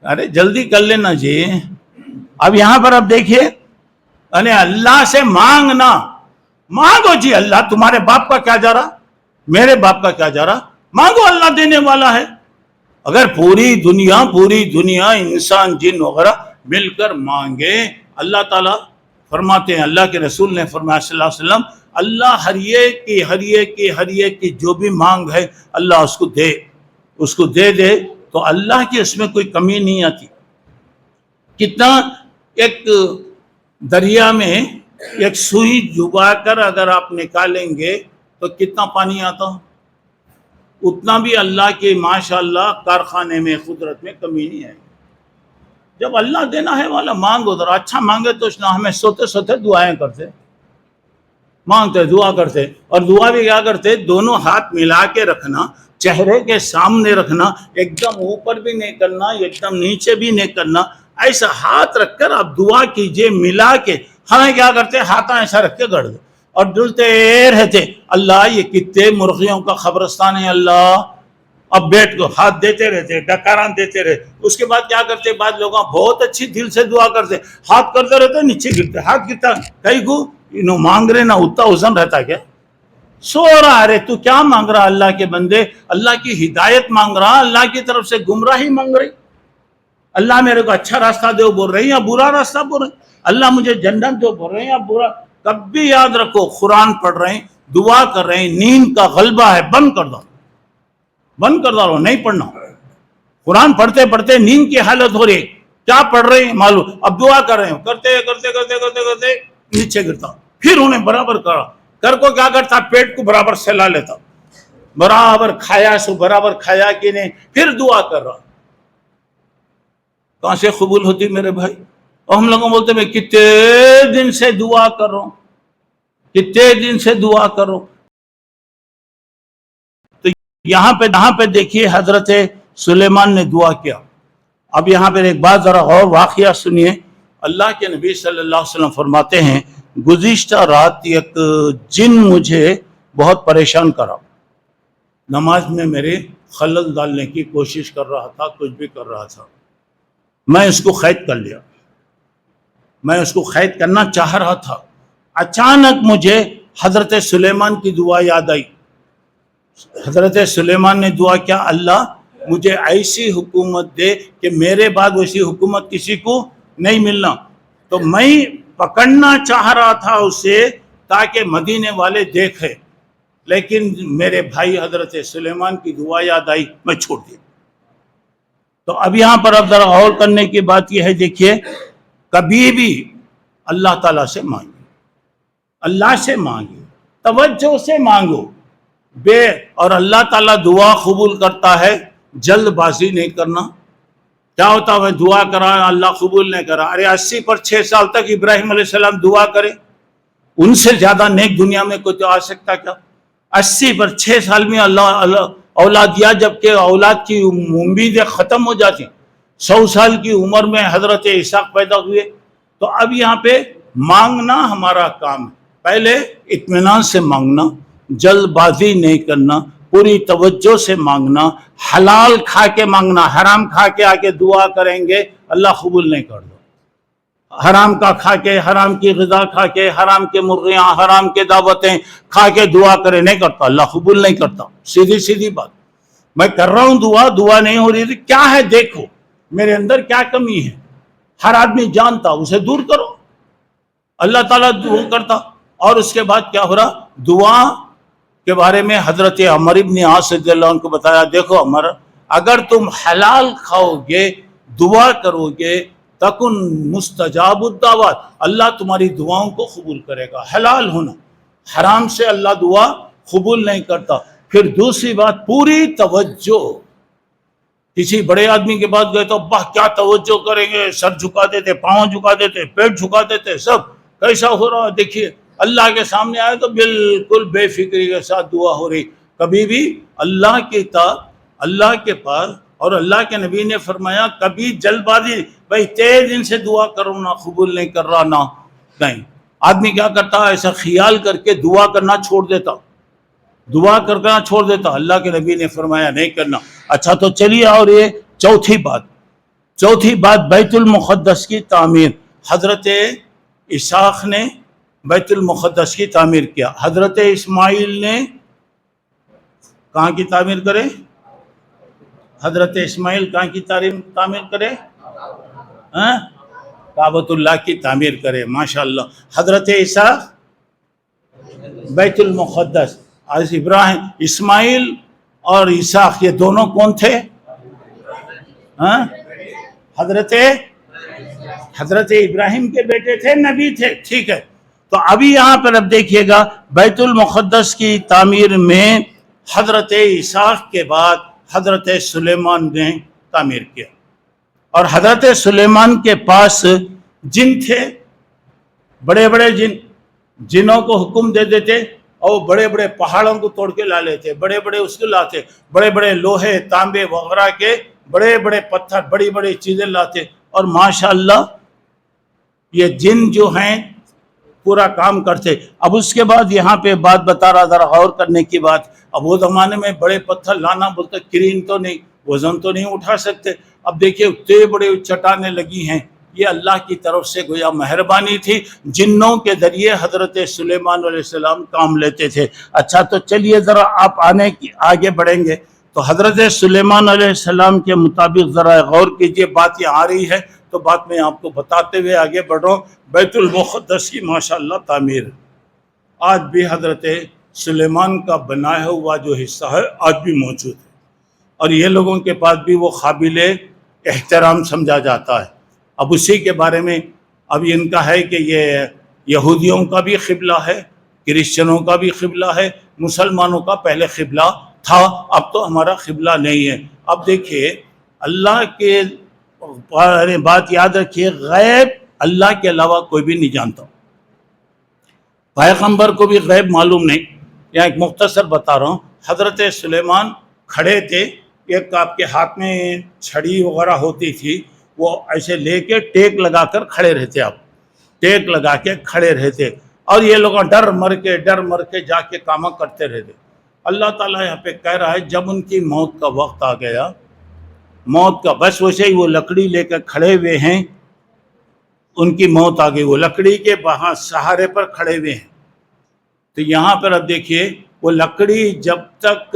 ارے جلدی کر لینا جی۔ اب یہاں پر اب دیکھیے، اللہ سے مانگنا، مانگو جی، اللہ تمہارے باپ کا کیا جا رہا، میرے باپ کا کیا جا رہا، مانگو، اللہ دینے والا ہے۔ اگر پوری دنیا انسان جن وغیرہ مل کر مانگے، اللہ تعالیٰ فرماتے ہیں، اللہ کے رسول نے فرمایا صلی اللہ علیہ وسلم، اللہ ہر ایک کی جو بھی مانگ ہے اللہ اس کو دے دے، تو اللہ کی اس میں کوئی کمی نہیں آتی۔ کتنا ایک دریا میں ایک سوئی ڈبا کر اگر آپ نکالیں گے تو کتنا پانی آتا ہو، اتنا بھی اللہ کے ماشاءاللہ کارخانے میں قدرت میں کمی نہیں ہے۔ جب اللہ دینا ہے والا مانگو، ذرا اچھا مانگے تو ہمیں سوتے دعائیں کرتے، مانگتے دعا کرتے، اور دعا بھی کیا کرتے، دونوں ہاتھ ملا کے رکھنا، چہرے کے سامنے رکھنا، ایک دم اوپر بھی نہیں کرنا، ایک دم نیچے بھی نہیں کرنا، ایسا ہاتھ رکھ کر آپ دعا کیجئے ملا کے۔ ہمیں کیا کرتے، ہاتھ ایسا رکھ کے گڑ دے اور ڈلتے رہتے، اللہ یہ کتنے مرغیوں کا قبرستان ہے اللہ، اب بیٹھ کو ہاتھ دیتے رہتے، ڈکاران دیتے رہتے۔ اس کے بعد کیا کرتے، بعض لوگ بہت اچھی دل سے دعا کرتے، ہاتھ کرتے رہتے، نیچے گرتے، ہاتھ گرتا، کئی کو انہوں مانگ رہے نا، اتنا وزن رہتا کیا، سو رہا، ارے تو کیا مانگ رہا اللہ کے بندے، اللہ کی ہدایت مانگ رہا، اللہ کی طرف سے گمراہی مانگ رہی، اللہ میرے کو اچھا راستہ دے بول رہی یا برا راستہ بول رہے، اللہ مجھے جنت دو بول رہے ہیں یا برا۔ کبھی یاد رکھو، قرآن پڑھ رہے ہیں، دعا کر رہے ہیں، نیند کا غلبہ ہے، بند کر دو، نہیں پڑھنا۔ قرآن پڑھتے پڑھتے نیند کی حالت ہو رہی ہے، کیا پڑھ رہے ہیں معلوم، اب دعا کر رہے ہیں، کرتے نیچے گرتا، پھر انہیں برابر کر کو کیا کرتا، پیٹ کو برابر سلا لیتا، برابر کھایا سو برابر کھایا کہ نہیں، پھر دعا کر رہا، کہاں سے قبول ہوتی میرے بھائی؟ اور ہم لوگوں بولتے میں کتنے دن سے دعا کر رہا ہوں، کتنے دن سے دعا کر رہا ہوں۔ تو یہاں پہ دیکھیے حضرت سلیمان نے دعا کیا۔ اب یہاں پہ ایک بات ذرا غور واقعہ سنیے، اللہ کے نبی صلی اللہ علیہ وسلم فرماتے ہیں، گزشتہ رات ایک جن مجھے بہت پریشان کرا، نماز میں میرے خلل ڈالنے کی کوشش کر رہا تھا، کچھ بھی کر رہا تھا، میں اس کو قید کر لیا، میں اس کو قید کرنا چاہ رہا تھا۔ اچانک مجھے حضرت سلیمان کی دعا یاد آئی، حضرت سلیمان نے دعا کیا، اللہ مجھے ایسی حکومت دے کہ میرے بعد ویسی حکومت کسی کو نہیں ملنا۔ تو میں پکڑنا چاہ رہا تھا اسے، تاکہ مدینے والے دیکھیں، لیکن میرے بھائی حضرت سلیمان کی دعا یاد آئی، میں چھوڑ دیا۔ تو اب یہاں پر اب ذرا غور کرنے کی بات یہ ہے، دیکھیے کبھی بھی اللہ تعالیٰ سے مانگے، اللہ سے مانگے، توجہ سے مانگو، اور اللہ تعالیٰ دعا قبول کرتا ہے، جلد بازی نہیں کرنا۔ کیا ہوتا ہے دعا کرا اللہ قبول نہیں کرا، ارے 80 پر 6 سال تک ابراہیم علیہ السلام دعا کرے، ان سے زیادہ نیک دنیا میں کوئی تو آ سکتا کیا؟ 80 پر 6 سال میں اللہ اولاد دیا، جبکہ اولاد کی امیدیں ختم ہو جاتی۔ 100 سال کی عمر میں حضرت اسحاق پیدا ہوئے۔ تو اب یہاں پہ مانگنا ہمارا کام ہے، پہلے اطمینان سے مانگنا، جلد بازی نہیں کرنا، پوری توجہ سے مانگنا، حلال کھا کے مانگنا۔ حرام کھا کے آگے دعا کریں گے اللہ قبول نہیں کر دو۔ حرام کا کھا کے، حرام کی غذا کھا کے، حرام کے مرغیاں، حرام کے دعوتیں کھا کے دعا کرے نہیں کرتا، اللہ قبول نہیں کرتا۔ سیدھی بات، میں کر رہا ہوں دعا نہیں ہو رہی، کیا ہے دیکھو میرے اندر کیا کمی ہے، ہر آدمی جانتا، اسے دور کرو، اللہ تعالیٰ دور کرتا۔ اور اس کے بعد کیا ہو رہا، دعا کے بارے میں حضرت عمر ابن عاص رضی اللہ عنہ کو بتایا، دیکھو عمر، اگر تم حلال کھاؤ گے، دعا کرو گے، تکن مستجاب الدعوات، اللہ تمہاری دعاؤں کو قبول کرے گا۔ حلال ہونا، حرام سے اللہ دعا قبول نہیں کرتا۔ پھر دوسری بات، پوری توجہ۔ کسی بڑے آدمی کے پاس گئے تو کیا توجہ کریں گے، سر جھکا دیتے، پاؤں جھکا دیتے، پیٹ جھکا دیتے، سب کیسا ہو رہا ہے دیکھیے۔ اللہ کے سامنے آئے تو بالکل بے فکری کے ساتھ دعا ہو رہی۔ کبھی بھی اللہ کے پاس، اور اللہ کے نبی نے فرمایا کبھی جلد بازی، بھائی تیز دن سے دعا کرو نہ قبول نہیں کر رہا، نہ نہیں۔ آدمی کیا کرتا ہے، ایسا خیال کر کے دعا کرنا چھوڑ دیتا، اللہ کے نبی نے فرمایا نہیں کرنا۔ اچھا تو چلیے، اور یہ چوتھی بات بیت المقدس کی تعمیر۔ حضرت اسحاق نے بیت المقدس کی تعمیر کیا، حضرت اسماعیل نے کہاں کی تعمیر کرے؟ حضرت اسماعیل کہاں کی تعمیر کرے؟ کعبۃ اللہ کی تعمیر کرے، ماشاءاللہ۔ حضرت اسحاق بیت المقدس، ابراہیم، اسماعیل اور اسحاق یہ دونوں کون تھے؟ حضرت ابراہیم کے بیٹے تھے، نبی تھے، ٹھیک ہے۔ تو ابھی یہاں پر اب دیکھیے گا، بیت المقدس کی تعمیر میں حضرت اسحاق کے بعد حضرت سلیمان نے تعمیر کیا، اور حضرت سلیمان کے پاس جن تھے، بڑے بڑے جنوں کو حکم دے دیتے، اور بڑے بڑے پہاڑوں کو توڑ کے لا لیتے، بڑے بڑے اس کو لاتے، بڑے بڑے لوہے تانبے وغیرہ کے بڑے بڑے پتھر، بڑی بڑی چیزیں لاتے، اور ماشاءاللہ یہ جن جو ہیں پورا کام کرتے۔ اب اس کے بعد یہاں پہ بات بتا رہا، ذرا غور کرنے کی بات۔ اب وہ زمانے میں بڑے پتھر لانا بولتے، کرین تو نہیں، وزن تو نہیں اٹھا سکتے۔ اب دیکھیے اتنے بڑے چٹانیں لگی ہیں، یہ اللہ کی طرف سے گویا مہربانی تھی، جنوں کے ذریعے حضرت سلیمان علیہ السلام کام لیتے تھے۔ اچھا تو چلیے ذرا آپ آگے بڑھیں گے تو حضرت سلیمان علیہ السلام کے مطابق ذرا غور کیجئے، بات یہ آ رہی ہے تو بات میں آپ کو بتاتے ہوئے آگے بڑھ رہا ہوں۔ بیت المقدس کی ماشاءاللہ تعمیر آج بھی حضرت سلیمان کا بنایا ہوا جو حصہ ہے آج بھی موجود ہے، اور یہ لوگوں کے پاس بھی وہ قابل احترام سمجھا جاتا ہے۔ اب اسی کے بارے میں اب ان کا ہے کہ یہ یہودیوں کا بھی قبلہ ہے، کرسچنوں کا بھی قبلہ ہے، مسلمانوں کا پہلے قبلہ تھا، اب تو ہمارا قبلہ نہیں ہے۔ اب دیکھیے اللہ کے بات یاد رکھیے، غیب اللہ کے علاوہ کوئی بھی نہیں جانتا، پیغمبر کو بھی غیب معلوم نہیں۔ یہاں ایک مختصر بتا رہا ہوں، حضرت سلیمان کھڑے تھے، ایک آپ کے ہاتھ میں چھڑی وغیرہ ہوتی تھی، وہ ایسے لے کے ٹیک لگا کر کھڑے رہتے، آپ ٹیک لگا کے کھڑے رہتے، اور یہ لوگ ڈر مر کے جا کے کام کرتے رہتے۔ اللہ تعالیٰ یہاں پہ کہہ رہا ہے جب ان کی موت کا وقت آ گیا، موت کا، بس ویسے ہی وہ لکڑی لے کر کھڑے ہوئے ہیں، ان کی موت آ گئی، وہ لکڑی کے سہارے پر کھڑے ہوئے ہیں۔ تو یہاں پر اب دیکھیے وہ لکڑی جب تک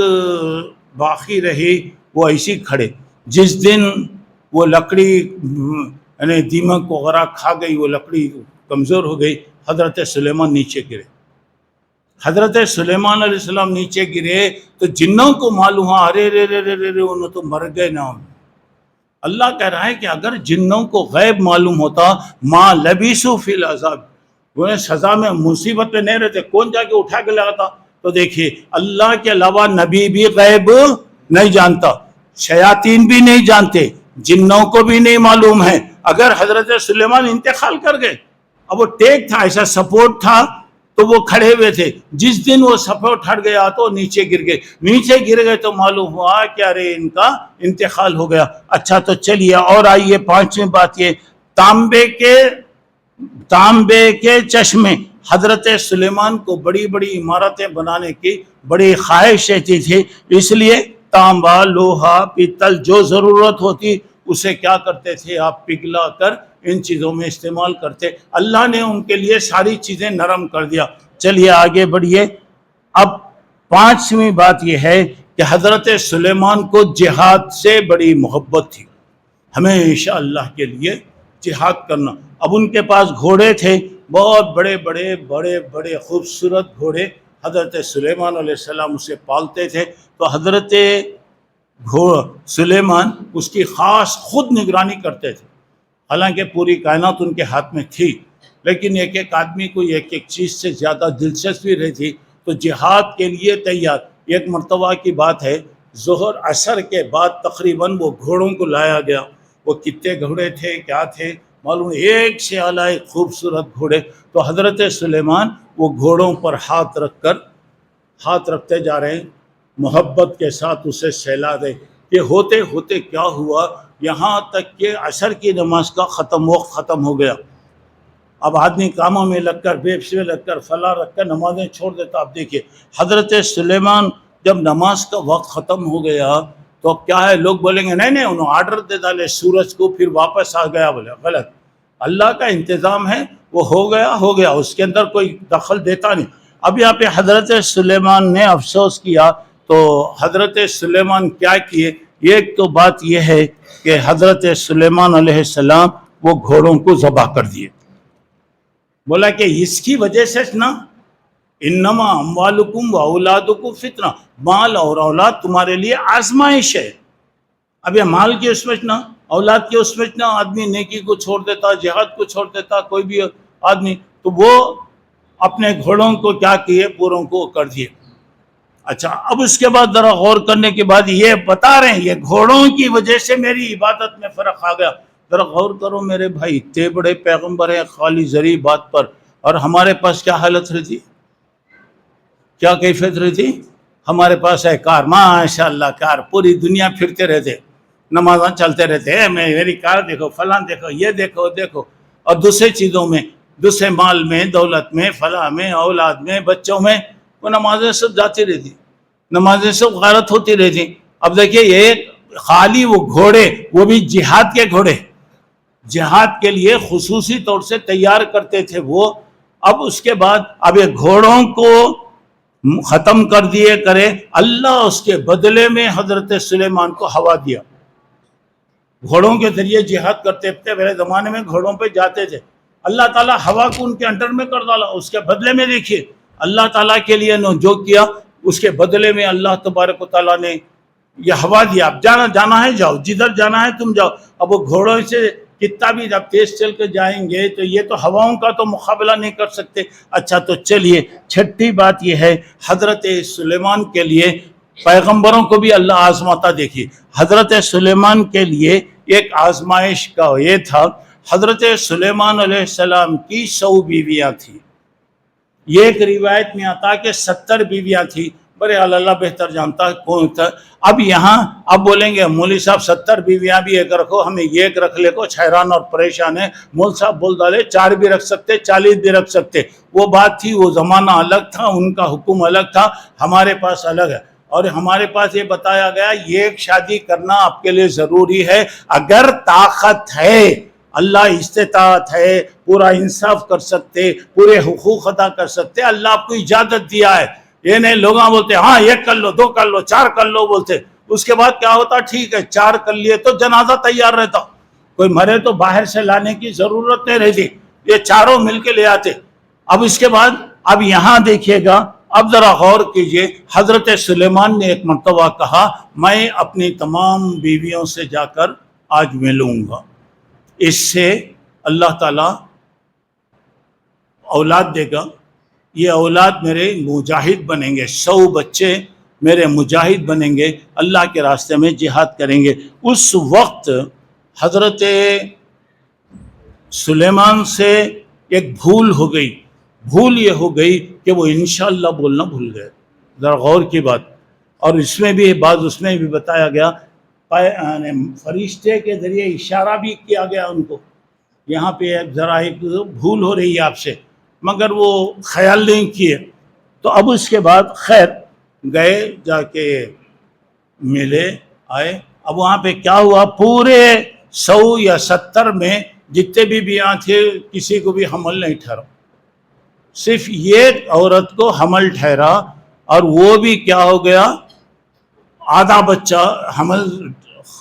باقی رہی وہ ایسی کھڑے، جس دن وہ لکڑی یعنی دیمک وغیرہ کھا گئی، وہ لکڑی کمزور ہو گئی، حضرت سلیمان نیچے گرے، حضرت سلیمان علیہ السلام نیچے گرے تو جنوں کو معلوم ہوا ارے رے رے رے رے انہوں تو مر گئے نا. اللہ کہہ رہا ہے کہ اگر جنوں کو غیب معلوم ہوتا ما لبثوا فی العذاب، وہ سزا میں مصیبت میں نہیں رہتے، کون جا کے اٹھا کے لگاتا. تو دیکھیے اللہ کے علاوہ نبی بھی غیب نہیں جانتا، شیاطین بھی نہیں جانتے، جنوں کو بھی نہیں معلوم ہے. اگر حضرت سلیمان انتقال کر گئے، اب وہ ٹیک تھا، ایسا سپورٹ تھا تو وہ کھڑے ہوئے تھے، جس دن وہ سپورٹ ہٹ گیا تو نیچے گر گئے. نیچے گر گئے تو معلوم ہوا کہ ارے ان کا انتقال ہو گیا. اچھا تو چلیے اور آئیے پانچویں بات یہ، تانبے کے چشمے. حضرت سلیمان کو بڑی بڑی عمارتیں بنانے کی بڑی خواہش رہتی تھی، اس لیے تانبا، لوہا، پیتل جو ضرورت ہوتی اسے کیا کرتے تھے آپ پگھلا کر ان چیزوں میں استعمال کرتے. اللہ نے ان کے لیے ساری چیزیں نرم کر دیا. چلیے آگے بڑھیے. اب پانچویں بات یہ ہے کہ حضرت سلیمان کو جہاد سے بڑی محبت تھی، ہمیشہ اللہ کے لیے جہاد کرنا. اب ان کے پاس گھوڑے تھے، بہت بڑے بڑے بڑے بڑے خوبصورت گھوڑے. حضرت سلیمان علیہ السلام اسے پالتے تھے. تو حضرت سلیمان اس کی خاص خود نگرانی کرتے تھے. حالانکہ پوری کائنات ان کے ہاتھ میں تھی، لیکن ایک ایک آدمی کو ایک ایک چیز سے زیادہ دلچسپی رہتی تو جہاد کے لیے تیار. ایک مرتبہ کی بات ہے، ظہر عصر کے بعد تقریباً وہ گھوڑوں کو لایا گیا. وہ کتنے گھوڑے تھے کیا تھے معلوم، ایک سے اعلیٰ ایک خوبصورت گھوڑے. تو حضرت سلیمان وہ گھوڑوں پر ہاتھ رکھتے جا رہے ہیں، محبت کے ساتھ اسے سہلا دے. کہ ہوتے ہوتے کیا ہوا، یہاں تک کہ عصر کی نماز کا وقت ختم ہو گیا. اب آدمی کاموں میں لگ کر، بیبس میں لگ کر، فلاں رکھ کر نمازیں چھوڑ دیتا. اب دیکھیے حضرت سلیمان جب نماز کا وقت ختم ہو گیا تو اب کیا ہے، لوگ بولیں گے نہیں انہوں آرڈر دے ڈالے سورج کو پھر واپس آ گیا. بولے غلط، اللہ کا انتظام ہے، وہ ہو گیا، اس کے اندر کوئی دخل دیتا نہیں. اب یہاں پہ حضرت سلیمان نے افسوس کیا. تو حضرت سلیمان کیا کیے، ایک تو بات یہ ہے کہ حضرت سلیمان علیہ السلام وہ گھوڑوں کو ذبح کر دیے. بولا کہ اس کی وجہ سے نا، انما اموالکم و اولادکم فتنہ، مال اور اولاد تمہارے لیے آزمائش ہے. اب یہ مال کی اس میں نا، اولاد کی اس میں نا، آدمی نیکی کو چھوڑ دیتا، جہاد کو چھوڑ دیتا، کوئی بھی آدمی، تو وہ اپنے گھوڑوں کو کیا کیے، پوروں کو کر دیے. اچھا اب اس کے بعد ذرا غور کرنے کے بعد یہ بتا رہے ہیں یہ گھوڑوں کی وجہ سے میری عبادت میں فرق آ گیا. ذرا غور کرو میرے بھائی، اتنے بڑے پیغمبر ہیں خالی زری بات پر، اور ہمارے پاس کیا حالت رہتی، کیا کیفیت رہتی. ہمارے پاس ہے کار، ماشاء اللہ کار، پوری دنیا پھرتے رہتے، نمازاں چلتے رہتے، میری کار دیکھو، فلاں دیکھو، یہ دیکھو دیکھو. اور دوسرے چیزوں میں، دوسرے مال میں، دولت میں، فلاں میں، اولاد میں، بچوں میں، وہ نمازیں سب جاتی رہتی، نمازیں سب غارت ہوتی رہتی. اب دیکھیے یہ خالی وہ گھوڑے، وہ بھی جہاد کے گھوڑے، جہاد کے لیے خصوصی طور سے تیار کرتے تھے وہ. اب اس کے بعد اب یہ گھوڑوں کو ختم کر دیے کرے، اللہ اس کے بدلے میں حضرت سلیمان کو ہوا دیا. گھوڑوں کے ذریعے جہاد کرتے تھے، پہلے زمانے میں گھوڑوں پہ جاتے تھے، اللہ تعالیٰ ہوا کو ان کے انڈر میں کر ڈالا. اس کے بدلے میں دیکھیے اللہ تعالیٰ کے لیے جو کیا، اس کے بدلے میں اللہ تبارک و تعالیٰ نے یہ ہوا دیا. اب جانا ہے جاؤ، جدھر جانا ہے تم جاؤ. اب وہ گھوڑوں سے کتنا بھی جب تیز چل کے جائیں گے تو یہ تو ہواؤں کا تو مقابلہ نہیں کر سکتے. اچھا تو چلیے چھٹی بات یہ ہے، حضرت سلیمان کے لیے پیغمبروں کو بھی اللہ آزماتا. دیکھیے حضرت سلیمان کے لیے ایک آزمائش کا یہ تھا، حضرت سلیمان علیہ السلام کی 100 بیویاں تھیں. یہ ایک روایت میں آتا کہ 70 بیویاں تھیں، بڑے اللہ بہتر جانتا کون تھا. اب یہاں اب بولیں گے مولوی صاحب 70 بیویاں بھی ایک رکھو، ہمیں یہ ایک رکھ لے کو حیران اور پریشان ہے. مول صاحب بول ڈالے 4 بھی رکھ سکتے، 40 بھی رکھ سکتے. وہ بات تھی، وہ زمانہ الگ تھا، ان کا حکم الگ تھا، ہمارے پاس الگ ہے. اور ہمارے پاس یہ بتایا گیا یہ ایک شادی کرنا آپ کے لیے ضروری ہے اگر طاقت ہے، اللہ استطاعت ہے، پورا انصاف کر سکتے، پورے حقوق ادا کر سکتے، اللہ آپ کو اجازت دیا ہے. یہ نہیں لوگ بولتے ہاں 1 کر لو، 2 کر لو، 4 کر لو بولتے. اس کے بعد کیا ہوتا، ٹھیک ہے 4 کر لیے تو جنازہ تیار رہتا، کوئی مرے تو باہر سے لانے کی ضرورت نہیں رہتی، یہ چاروں مل کے لے آتے. اب اس کے بعد اب یہاں دیکھیے گا، اب ذرا غور کیجئے، حضرت سلیمان نے ایک مرتبہ کہا میں اپنی تمام بیویوں سے جا کر آج ملوں گا، اس سے اللہ تعالیٰ اولاد دے گا، یہ اولاد میرے مجاہد بنیں گے، 100 بچے میرے مجاہد بنیں گے، اللہ کے راستے میں جہاد کریں گے۔ اس وقت حضرت سلیمان سے ایک بھول ہو گئی، بھول یہ ہو گئی کہ وہ انشاءاللہ بولنا بھول گئے۔ ذرا غور کی بات، اور اس میں بھی بعض اس میں بھی بتایا گیا، فرشتے کے ذریعے اشارہ بھی کیا گیا ان کو، یہاں پہ ذرا ایک بھول ہو رہی ہے آپ سے، مگر وہ خیال نہیں کیے۔ تو اب اس کے بعد خیر گئے، جا کے ملے، آئے۔ اب وہاں پہ کیا ہوا، پورے 100 یا 70 میں جتنے بھی بیاں تھے کسی کو بھی حمل نہیں ٹھہرا، صرف یہ عورت کو حمل ٹھہرا، اور وہ بھی کیا ہو گیا، آدھا بچہ حمل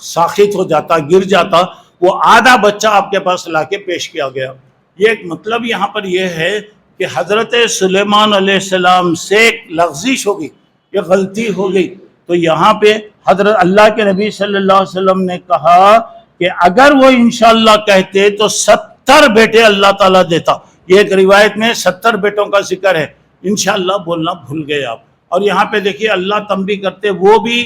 ساخت ہو جاتا، گر جاتا، وہ آدھا بچہ آپ کے پاس لا کے پیش کیا گیا۔ یہ ایک مطلب یہاں پر یہ ہے کہ حضرت سلیمان علیہ السلام سے ایک لغزش ہو گئی، یہ غلطی ہو گئی۔ تو یہاں پہ حضرت اللہ کے نبی صلی اللہ علیہ وسلم نے کہا کہ اگر وہ انشاءاللہ کہتے تو 70 بیٹے اللہ تعالیٰ دیتا۔ یہ ایک روایت میں 70 بیٹوں کا ذکر ہے، انشاءاللہ بولنا بھول گئے آپ۔ اور یہاں پہ دیکھیے اللہ تنبیہ کرتے، وہ بھی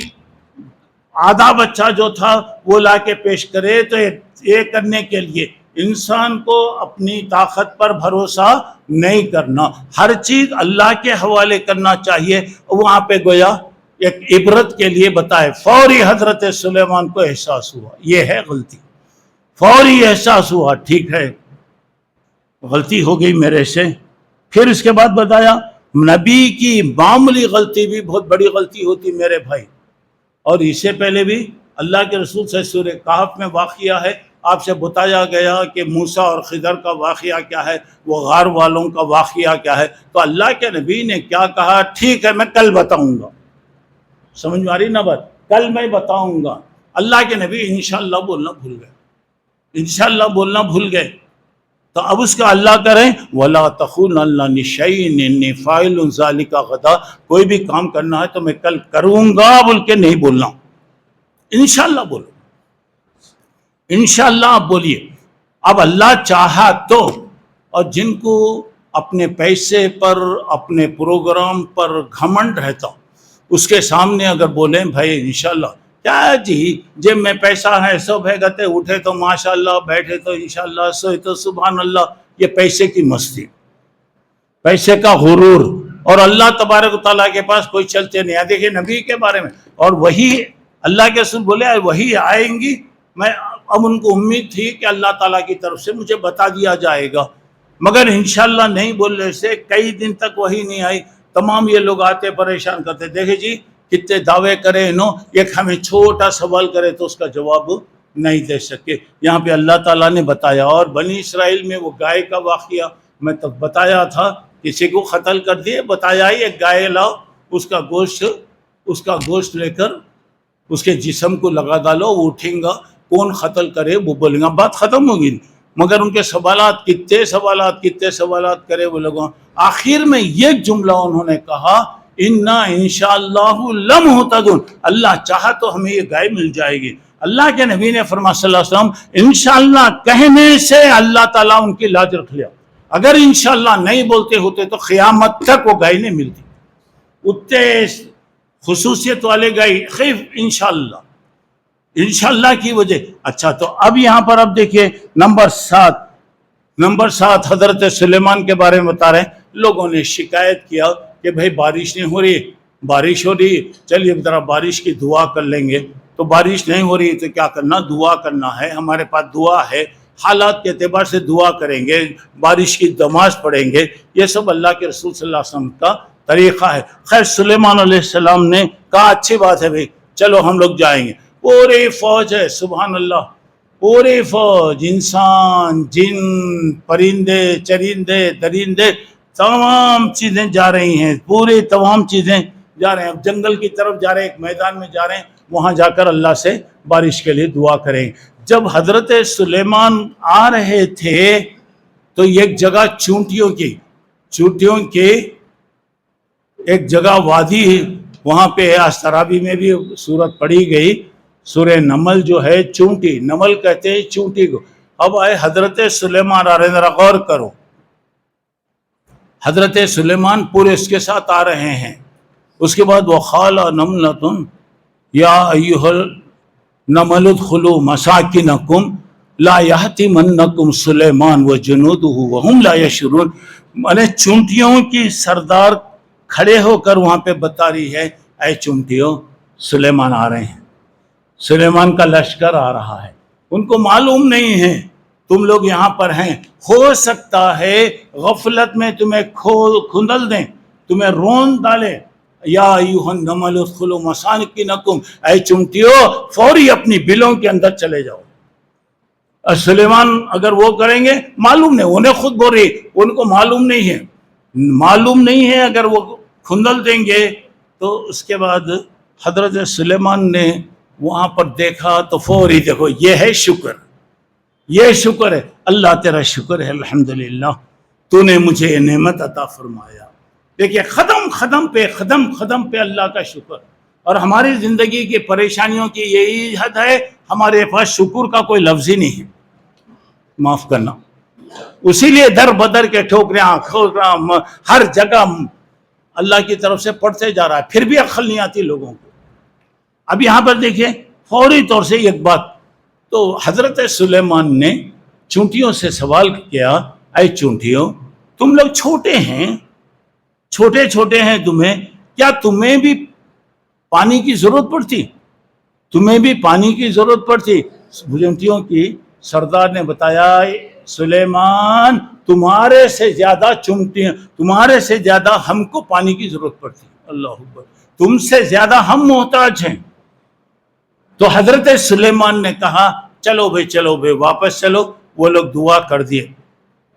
آدھا بچہ جو تھا وہ لا کے پیش کرے۔ تو یہ کرنے کے لیے انسان کو اپنی طاقت پر بھروسہ نہیں کرنا، ہر چیز اللہ کے حوالے کرنا چاہیے۔ وہاں پہ گویا ایک عبرت کے لیے بتائے، فوری حضرت سلیمان کو احساس ہوا یہ ہے غلطی، فوری احساس ہوا، ٹھیک ہے غلطی ہو گئی میرے سے۔ پھر اس کے بعد بتایا نبی کی معمولی غلطی بھی بہت بڑی غلطی ہوتی میرے بھائی، اور اس سے پہلے بھی اللہ کے رسول سے سورہ کہف میں واقعہ ہے، آپ سے بتایا گیا کہ موسیٰ اور خضر کا واقعہ کیا ہے، وہ غار والوں کا واقعہ کیا ہے۔ تو اللہ کے نبی نے کیا کہا، ٹھیک ہے میں کل بتاؤں گا، سمجھ میں آ رہی نا بات، کل میں بتاؤں گا۔ اللہ کے نبی انشاءاللہ بولنا بھول گئے، انشاءاللہ بولنا بھول گئے۔ تو اب اس کا اللہ کریں وَلَا تَخُونَنَّ لِشَيْءٍ إِنِّي فَاعِلٌ ذَلِكَ غَدًا، کوئی بھی کام کرنا ہے تو میں کل کروں گا بول کے نہیں بولنا، انشاءاللہ بولو، انشاءاللہ آپ بولیے۔ اب اللہ چاہا تو، اور جن کو اپنے پیسے پر اپنے پروگرام پر گھمنڈ رہتا، اس کے سامنے اگر بولیں بھائی انشاءاللہ، کیا جی جب میں پیسہ ہے سب ہے گتے، اٹھے تو ماشاءاللہ، بیٹھے تو انشاءاللہ، سوئے تو سبحان اللہ، یہ پیسے کی مستی، پیسے کا غرور، اور اللہ تبارک و تعالیٰ کے پاس کوئی چلتے نہیں۔ دیکھیں نبی کے بارے میں، اور وہی اللہ کے رسول بولے وہی آئیں گی، میں اب ان کو امید تھی کہ اللہ تعالیٰ کی طرف سے مجھے بتا دیا جائے گا، مگر انشاءاللہ نہیں بولنے سے کئی دن تک وہی نہیں آئی۔ تمام یہ لوگ آتے پریشان کرتے، دیکھیں جی کتنے دعوے کرے انہوں، ایک ہمیں چھوٹا سوال کرے تو اس کا جواب نہیں دے سکے۔ یہاں پہ اللہ تعالیٰ نے بتایا، اور بنی اسرائیل میں وہ گائے کا واقعہ میں تک بتایا تھا، کسی کو قتل کر دیے، بتایا ہی ایک گائے لاؤ، اس کا گوشت لے کر اس کے جسم کو لگا ڈالو، وہ اٹھیں گا، کون قتل کرے وہ بولیں گا، بات ختم ہوگی۔ مگر ان کے سوالات کتنے سوالات کرے وہ لوگوں، آخر میں یہ جملہ انہوں نے کہا اِنَّا انشاءاللہ لَمُهْتَدُونَ، اللہ چاہا تو ہمیں یہ گائے مل جائے گی۔ اللہ کے نبی نے فرمایا صلی اللہ علیہ وسلم، انشاءاللہ کہنے سے اللہ تعالیٰ ان کی لاج رکھ لیا، اگر انشاءاللہ نہیں بولتے ہوتے تو قیامت تک وہ گائے نہیں ملتی، اتنے خصوصیت والے گائے خیف انشاءاللہ کی وجہ۔ اچھا تو اب یہاں پر اب دیکھیے نمبر 7 حضرت سلیمان کے بارے میں بتا رہے ہیں۔ لوگوں نے شکایت کیا کہ بھائی بارش نہیں ہو رہی، چلیے ذرا بارش کی دعا کر لیں گے۔ تو بارش نہیں ہو رہی تو کیا کرنا، دعا کرنا ہے، ہمارے پاس دعا ہے، حالات کے اعتبار سے دعا کریں گے، بارش کی نماز پڑھیں گے، یہ سب اللہ کے رسول صلی اللہ علیہ وسلم کا طریقہ ہے۔ خیر سلیمان علیہ السلام نے کہا اچھی بات ہے بھائی، چلو ہم لوگ جائیں گے۔ پوری فوج ہے، سبحان اللہ، پوری فوج، انسان، جن، پرندے، چرندے، درندے، تمام چیزیں جا رہی ہیں، پوری تمام چیزیں جا رہے ہیں۔ اب جنگل کی طرف جا رہے ہیں، ایک میدان میں جا رہے ہیں، وہاں جا کر اللہ سے بارش کے لیے دعا کریں۔ جب حضرت سلیمان آ رہے تھے تو ایک جگہ چونٹیوں کی ایک جگہ وادی ہے، وہاں پہ آج تراویح میں بھی سورت پڑھی گئی، سورہ نمل جو ہے، چونٹی، نمل کہتے ہیں چونٹی کو۔ اب آئے حضرت سلیمان آ رہے ہیں، ذرا غور کرو، حضرت سلیمان پورے اس کے ساتھ آ رہے ہیں۔ اس کے بعد وَقَالَ نَمْلَةٌ يَا أَيُّهَا النَّمْلُ ادْخُلُوا مَسَاكِنَكُمْ لَا يَحْطِمَنَّكُمْ سُلَيْمَانُ وَجُنُودُهُ وَهُمْ لَا يَشْعُرُونَ۔ مانے چونٹیوں کی سردار کھڑے ہو کر وہاں پہ بتا رہی ہے، اے چونٹیوں، سلیمان آ رہے ہیں، سلیمان کا لشکر آ رہا ہے، ان کو معلوم نہیں ہے تم لوگ یہاں پر ہیں، ہو سکتا ہے غفلت میں تمہیں کھندل دیں، تمہیں رون ڈالے۔ یا ایھا النمل ادخلوا مساکنکم، اے چونٹیوں فوری اپنی بلوں کے اندر چلے جاؤ۔ اور سلیمان اگر وہ کریں گے، معلوم نہیں، انہیں خود بول رہی، ان کو معلوم نہیں ہے، معلوم نہیں ہے، اگر وہ کھندل دیں گے تو اس کے بعد حضرت سلیمان نے وہاں پر دیکھا تو فوری دیکھو، یہ ہے شکر، یہ شکر ہے، اللہ تیرا شکر ہے، الحمدللہ تو نے مجھے یہ نعمت عطا فرمایا۔ دیکھیے قدم قدم پہ اللہ کا شکر۔ اور ہماری زندگی کی پریشانیوں کی یہی حد ہے، ہمارے پاس شکر کا کوئی لفظ ہی نہیں ہے، معاف کرنا۔ اسی لیے در بدر کے ٹھوکریاں ہر جگہ اللہ کی طرف سے پڑھتے جا رہا ہے، پھر بھی عقل نہیں آتی لوگوں کو۔ اب یہاں پر دیکھیں فوری طور سے ایک بات، تو حضرت سلیمان نے چونٹیوں سے سوال کیا، اے چونٹیوں تم لوگ چھوٹے ہیں تمہیں، کیا تمہیں بھی پانی کی ضرورت پڑتی؟ تمہیں بھی پانی کی ضرورت پڑتی؟ چونٹیوں کی سردار نے بتایا، سلیمان تمہارے سے زیادہ چونٹیاں، تمہارے سے زیادہ ہم کو پانی کی ضرورت پڑتی، اللہ اکبر، تم سے زیادہ ہم محتاج ہیں۔ تو حضرت سلیمان نے کہا چلو بھائی واپس چلو۔ وہ لوگ دعا کر دیے،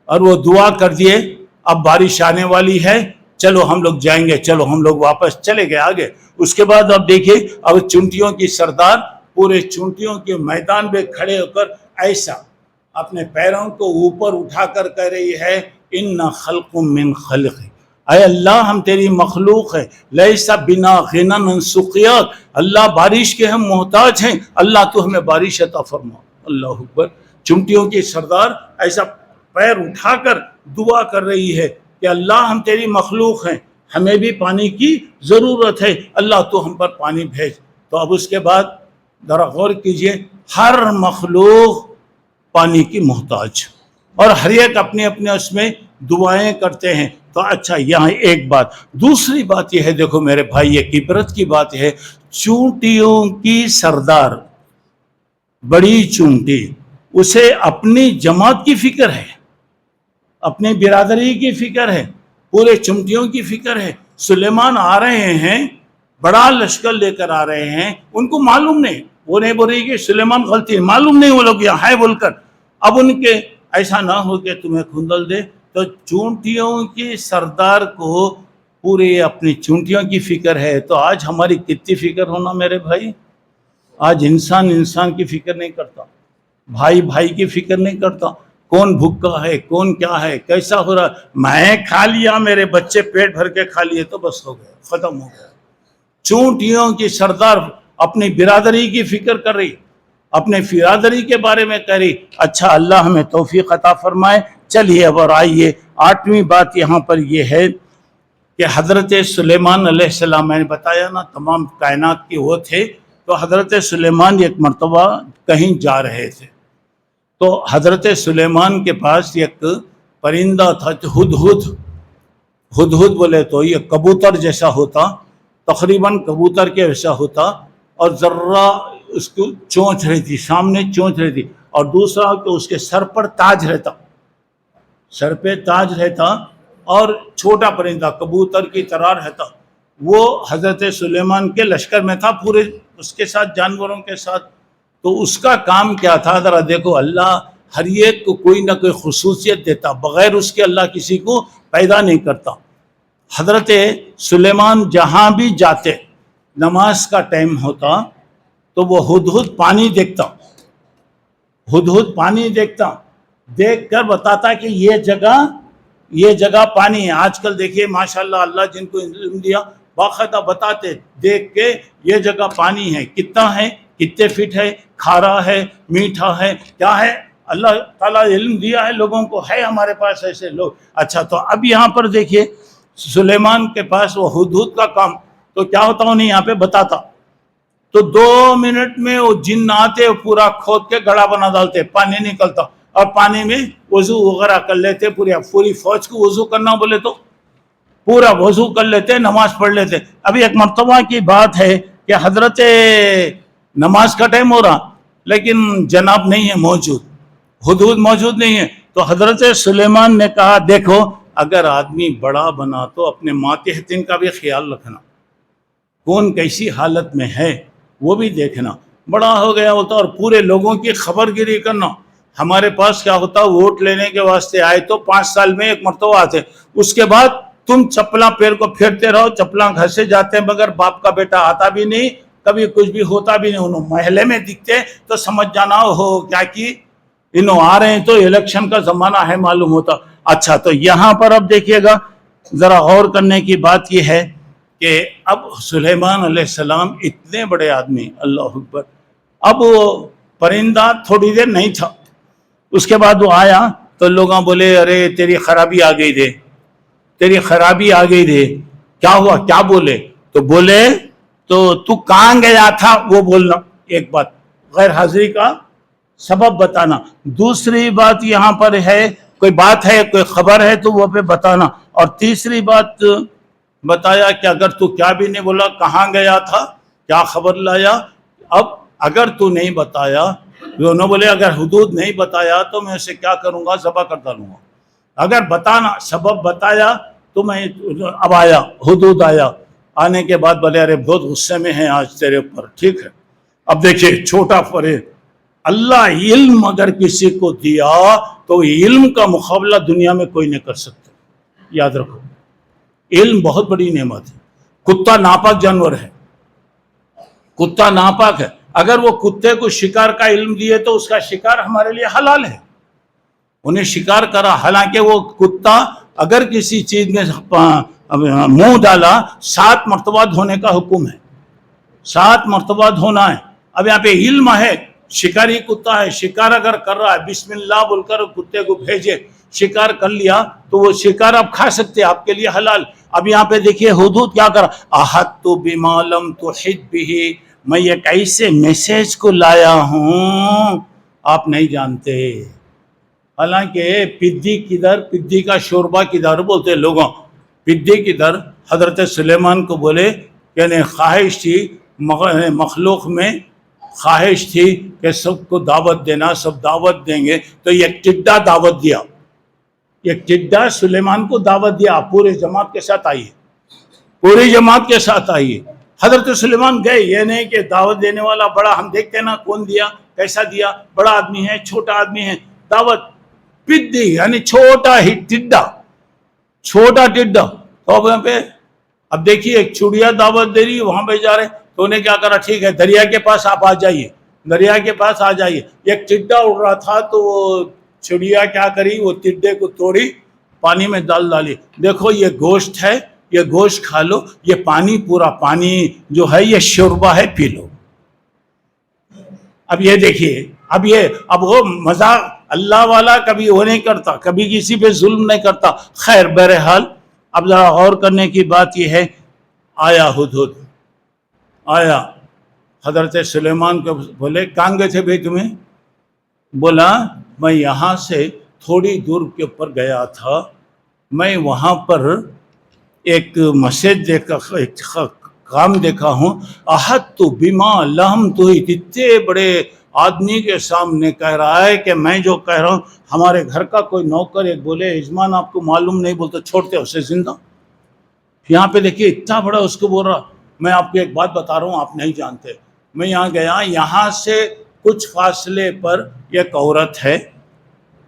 اور وہ دعا کر دیے، اب بارش آنے والی ہے، چلو ہم لوگ جائیں گے، چلو ہم لوگ واپس چلے گئے آگے۔ اس کے بعد اب دیکھیے، اب چونٹیوں کی سردار پورے چونٹیوں کے میدان میں کھڑے ہو کر ایسا اپنے پیروں کو اوپر اٹھا کر کہہ رہی ہے، ان خلق من خلق، اے اللہ ہم تیری مخلوق ہے، لیس بنا غنى عن سقیاک، اللہ بارش کے ہم محتاج ہیں، اللہ تو ہمیں بارش عطا فرما۔ اللہ اکبر۔ چونٹیوں کی سردار ایسا پیر اٹھا کر دعا کر رہی ہے کہ اللہ ہم تیری مخلوق ہیں، ہمیں بھی پانی کی ضرورت ہے، اللہ تو ہم پر پانی بھیج۔ تو اب اس کے بعد ذرا غور کیجئے، ہر مخلوق پانی کی محتاج، اور ہر ایک اپنے اپنے اس میں دعائیں کرتے ہیں۔ تو اچھا، یہاں ایک بات، دوسری بات یہ ہے، دیکھو میرے بھائی، یہ عبرت کی بات ہے، چونٹیوں کی سردار بڑی چونٹی، اسے اپنی جماعت کی فکر ہے، اپنی برادری کی فکر ہے، پورے چونٹیوں کی فکر ہے۔ سلیمان آ رہے ہیں، بڑا لشکر لے کر آ رہے ہیں، ان کو معلوم نہیں، وہ نہیں بول رہی کہ سلیمان غلطی ہے، معلوم نہیں وہ لوگ یہاں ہے بول کر، اب ان کے ایسا نہ ہو کہ تمہیں کھندل دے۔ تو چونٹیوں کی سردار کو پورے اپنی چونٹیوں کی فکر ہے، تو آج ہماری کتنی فکر ہونا میرے بھائی؟ آج انسان کی فکر نہیں کرتا، بھائی کی فکر نہیں کرتا، کون بھوکا ہے، کون کیا ہے، کیسا ہو رہا، میں کھا لیا، میرے بچے پیٹ بھر کے کھا لیے تو بس ہو گیا، ختم ہو گیا۔ چونٹیوں کی سردار اپنی برادری کی فکر کر رہی، اپنے برادری کے بارے میں کہہ رہی۔ اچھا، اللہ ہمیں توفیق عطا فرمائے۔ چلیے اب اور آئیے، 8ویں بات یہاں پر یہ ہے کہ حضرت سلیمان علیہ السلام، میں نے بتایا نا تمام کائنات کی وہ تھے، تو حضرت سلیمان ایک مرتبہ کہیں جا رہے تھے، تو حضرت سلیمان کے پاس ایک پرندہ تھا، ہدہد بولے تو یہ کبوتر جیسا ہوتا، تقریباً کبوتر کے ویسا ہوتا، اور ذرہ اس کو چونچ رہتی، سامنے چونچ رہتی، اور دوسرا کہ اس کے سر پر تاج رہتا، سر پہ تاج رہتا، اور چھوٹا پرندہ کبوتر کی طرح رہتا۔ وہ حضرت سلیمان کے لشکر میں تھا، پورے اس کے ساتھ جانوروں کے ساتھ۔ تو اس کا کام کیا تھا، ذرا دیکھو، اللہ ہر ایک کو کوئی نہ کوئی خصوصیت دیتا، بغیر اس کے اللہ کسی کو پیدا نہیں کرتا۔ حضرت سلیمان جہاں بھی جاتے، نماز کا ٹائم ہوتا تو وہ ہدہد پانی دیکھتا، دیکھ کر بتاتا کہ یہ جگہ یہ جگہ پانی ہے. آج کل دیکھیے ماشاءاللہ اللہ جن کو علم دیا باقاعدہ بتاتے دیکھ کے یہ جگہ پانی ہے, کتنا ہے, کتنے فٹ ہے, کھارا ہے, میٹھا ہے, کیا ہے. اللہ تعالیٰ علم دیا ہے لوگوں کو, ہے ہمارے پاس ایسے لوگ. اچھا تو اب یہاں پر دیکھیے سلیمان کے پاس وہ ہدہد کا کام, تو کیا ہوتا انہیں یہاں پہ بتاتا, تو 2 منٹ میں وہ جن آتے پورا کھود کے گڑھا بنا ڈالتے, پانی نکلتا اور پانی میں وضو وغیرہ کر لیتے. پوری فوج کو وضو کرنا بولے تو پورا وضو کر لیتے, نماز پڑھ لیتے. ابھی ایک مرتبہ کی بات ہے کہ حضرت نماز کا ٹائم ہو رہا لیکن جناب نہیں ہے موجود, ہدہد موجود نہیں ہے. تو حضرت سلیمان نے کہا دیکھو اگر آدمی بڑا بنا تو اپنے ماتحتین کا بھی خیال رکھنا, کون کیسی حالت میں ہے وہ بھی دیکھنا. بڑا ہو گیا ہوتا اور پورے لوگوں کی خبر گیری کرنا. ہمارے پاس کیا ہوتا, ووٹ لینے کے واسطے آئے تو 5 سال میں ایک مرتبہ آتے, اس کے بعد تم چپلاں پیر کو پھیرتے رہو, چپلاں گھر سے جاتے ہیں مگر باپ کا بیٹا آتا بھی نہیں, کبھی کچھ بھی ہوتا بھی نہیں. انہوں محلے میں دکھتے تو سمجھ جانا ہو کیا کی انہوں آ رہے ہیں تو الیکشن کا زمانہ ہے معلوم ہوتا. اچھا تو یہاں پر اب دیکھیے گا ذرا غور کرنے کی بات یہ ہے کہ اب سلیمان علیہ السلام اتنے بڑے آدمی, اللہ اکبر. اب وہ پرندہ تھوڑی دیر نہیں تھا, اس کے بعد وہ آیا تو لوگاں بولے ارے تیری خرابی آ گئی دے, تیری خرابی آ گئی دے. کیا ہوا, کیا بولے, تو بولے تو کہاں گیا تھا وہ بولنا, ایک بات غیر حاضری کا سبب بتانا. دوسری بات یہاں پر ہے کوئی بات ہے کوئی خبر ہے تو وہ پہ بتانا. اور تیسری بات بتایا کہ اگر تو کیا بھی نہیں بولا کہاں گیا تھا کیا خبر لایا. اب اگر تو نہیں بتایا, انہوں بولے اگر حدود نہیں بتایا تو میں اسے کیا کروں گا, ذبح کر ڈالوں گا. اگر بتانا سبب بتایا تو میں اب آیا, حدود آیا. آنے کے بعد بولے ارے بہت غصے میں ہیں آج تیرے اوپر, ٹھیک ہے. اب دیکھیے چھوٹا فرق, اللہ علم اگر کسی کو دیا تو علم کا مقابلہ دنیا میں کوئی نہیں کر سکتا. یاد رکھو علم بہت بڑی نعمت ہے. کتا ناپاک جانور ہے, کتا ناپاک ہے. اگر وہ کتے کو شکار کا علم دیے تو اس کا شکار ہمارے لیے حلال ہے, انہیں شکار کرا. حالانکہ وہ کتا اگر کسی چیز میں منہ ڈالا 7 مرتبہ دھونے کا حکم ہے, 7 مرتبہ دھونا ہے. اب یہاں پہ علم ہے, شکاری کتا ہے, شکار اگر کر رہا ہے بسم اللہ بول کر کتے کو بھیجے, شکار کر لیا تو وہ شکار آپ کھا سکتے, آپ کے لیے حلال. اب یہاں پہ دیکھیے حدود کیا کرا, احط بما لم تحط به, میں ایک ایسے میسیج کو لایا ہوں آپ نہیں جانتے. حالانکہ پدی کدھر, پدی کا شوربہ کدھر بولتے لوگوں, پدی کدھر. حضرت سلیمان کو بولے یعنی خواہش تھی مخلوق میں, خواہش تھی کہ سب کو دعوت دینا, سب دعوت دیں گے. تو ایک ٹڈا دعوت دیا, ایک ٹڈا سلیمان کو دعوت دیا, پورے جماعت کے ساتھ آئیے, پوری جماعت کے ساتھ آئیے. حضرت سلیمان گئے, یہ نہیں کہ دعوت دینے والا بڑا, ہم دیکھتے ہیں نا کون دیا کیسا دیا, بڑا آدمی ہے چھوٹا آدمی ہے. دعوت پدی یعنی چھوٹا ہی ٹڈا, چھوٹا ٹڈا. تو یہاں پہ اب دیکھیے ایک چڑیا دعوت دے رہی, وہاں پہ جا رہے, تو انہیں کیا کرا, ٹھیک ہے دریا کے پاس آپ آ جائیے, دریا کے پاس آ جائیے. ایک ٹڈا اڑ رہا تھا تو وہ چڑیا کیا کری, وہ ٹڈے کو توڑی پانی میں ڈالی. دیکھو یہ گوشت ہے, یہ گوشت کھا لو, یہ پانی پورا پانی جو ہے یہ شوربہ ہے, پی لو. اب یہ دیکھیے, اب وہ مذاق اللہ والا کبھی وہ نہیں کرتا, کبھی کسی پہ ظلم نہیں کرتا. خیر بہرحال اب ذرا غور کرنے کی بات یہ ہے, آیا ہدہد, آیا حضرت سلیمان کو بولے کہاں گئے تھے بھائی تمہیں؟ بولا میں یہاں سے تھوڑی دور کے اوپر گیا تھا, میں وہاں پر ایک مسجد دیکھا, ایک کام دیکھا ہوں. احط بما لم تحط, اتنے بڑے آدمی کے سامنے کہہ رہا ہے کہ میں جو کہہ رہا ہوں. ہمارے گھر کا کوئی نوکر ایک بولے یجمان آپ کو معلوم نہیں, بولتے چھوڑتے اسے زندہ. یہاں پہ دیکھیے اتنا بڑا اس کو بول رہا, میں آپ کو ایک بات بتا رہا ہوں آپ نہیں جانتے. میں یہاں گیا, یہاں سے کچھ فاصلے پر ایک عورت ہے,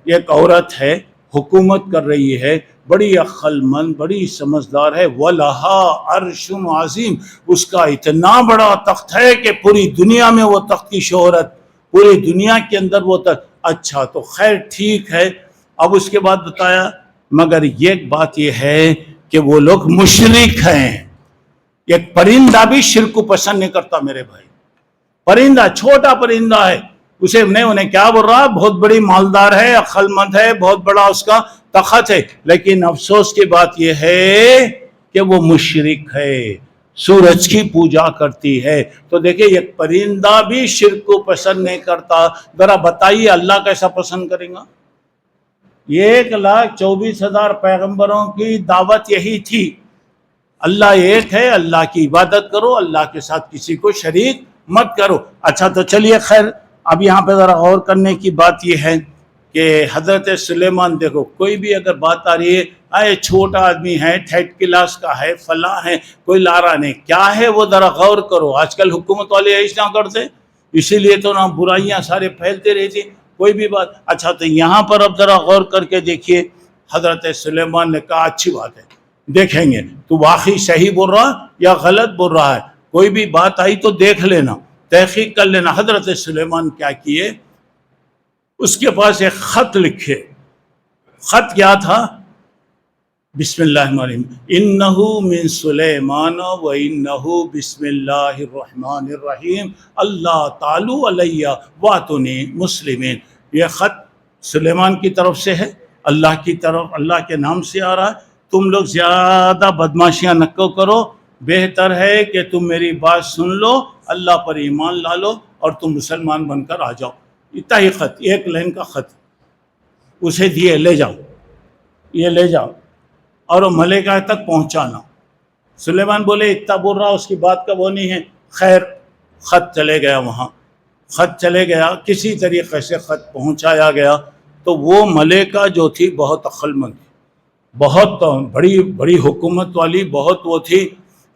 ایک عورت ہے حکومت کر رہی ہے, بڑی عقل مند بڑی سمجھدار ہے. وَلَهَا عَرْشٌ عَظِيمٌ, اس کا اتنا بڑا تخت ہے کہ پوری دنیا میں وہ تخت کی شہرت, پوری دنیا کے اندر وہ تخت. اچھا تو خیر ٹھیک ہے. اب اس کے بعد بتایا مگر ایک بات یہ ہے کہ وہ لوگ مشرک ہیں. ایک پرندہ بھی شرک کو پسند نہیں کرتا میرے بھائی. پرندہ چھوٹا پرندہ ہے, اسے انہیں کیا بول رہا, بہت بڑی مالدار ہے, عقل مند ہے, بہت بڑا اس کا تخت ہے, لیکن افسوس کی بات یہ ہے کہ وہ مشرک ہے, سورج کی پوجا کرتی ہے. تو دیکھیں ایک پرندہ بھی شرک کو پسند نہیں کرتا, ذرا بتائیے اللہ کیسا پسند کریں گا؟ 1,24,000 پیغمبروں کی دعوت یہی تھی, اللہ ایک ہے, اللہ کی عبادت کرو, اللہ کے ساتھ کسی کو شریک مت کرو. اچھا تو چلیے خیر, اب یہاں پہ ذرا غور کرنے کی بات یہ ہے کہ حضرت سلیمان, دیکھو کوئی بھی اگر بات آ رہی ہے, یہ چھوٹا آدمی ہے, 3rd کلاس کا ہے, فلاں ہے, کوئی لارا نہیں, کیا ہے وہ ذرا غور کرو. آج کل حکومت والے ایسا کرتے, اسی لیے تو نا برائیاں سارے پھیلتے رہتی, کوئی بھی بات. اچھا تو یہاں پر اب ذرا غور کر کے دیکھیے, حضرت سلیمان نے کہا اچھی بات ہے, دیکھیں گے تو واقعی صحیح بول رہا یا غلط بول رہا ہے, کوئی بھی بات آئی تو دیکھ لینا, تحقیق کر لینا. حضرت سلیمان کیا کیے, اس کے پاس ایک خط لکھے. خط کیا تھا؟ بسم اللہ الرحمن الرحیم, انہو من سلیمان و انہو بسم اللہ الرحمن الرحیم اللہ تعالی علیہ واتونی مسلمین. یہ خط سلیمان کی طرف سے ہے, اللہ کی طرف, اللہ کے نام سے آ رہا ہے. تم لوگ زیادہ بدماشیاں نہ کرو, بہتر ہے کہ تم میری بات سن لو, اللہ پر ایمان لا لو اور تم مسلمان بن کر آ جاؤ. اتنا ہی خط, 1 لائن کا خط, اسے دیے, لے جاؤ, یہ لے جاؤ اور وہ ملیکہ تک پہنچانا. سلیمان بولے اتنا بول رہا, اس کی بات کا وہ نہیں ہے. خیر خط چلے گیا, وہاں خط چلے گیا, کسی طریقے سے خط پہنچایا گیا. تو وہ ملیکہ جو تھی بہت عقل مند تھی, بہت بڑی بڑی حکومت والی, بہت وہ تھی.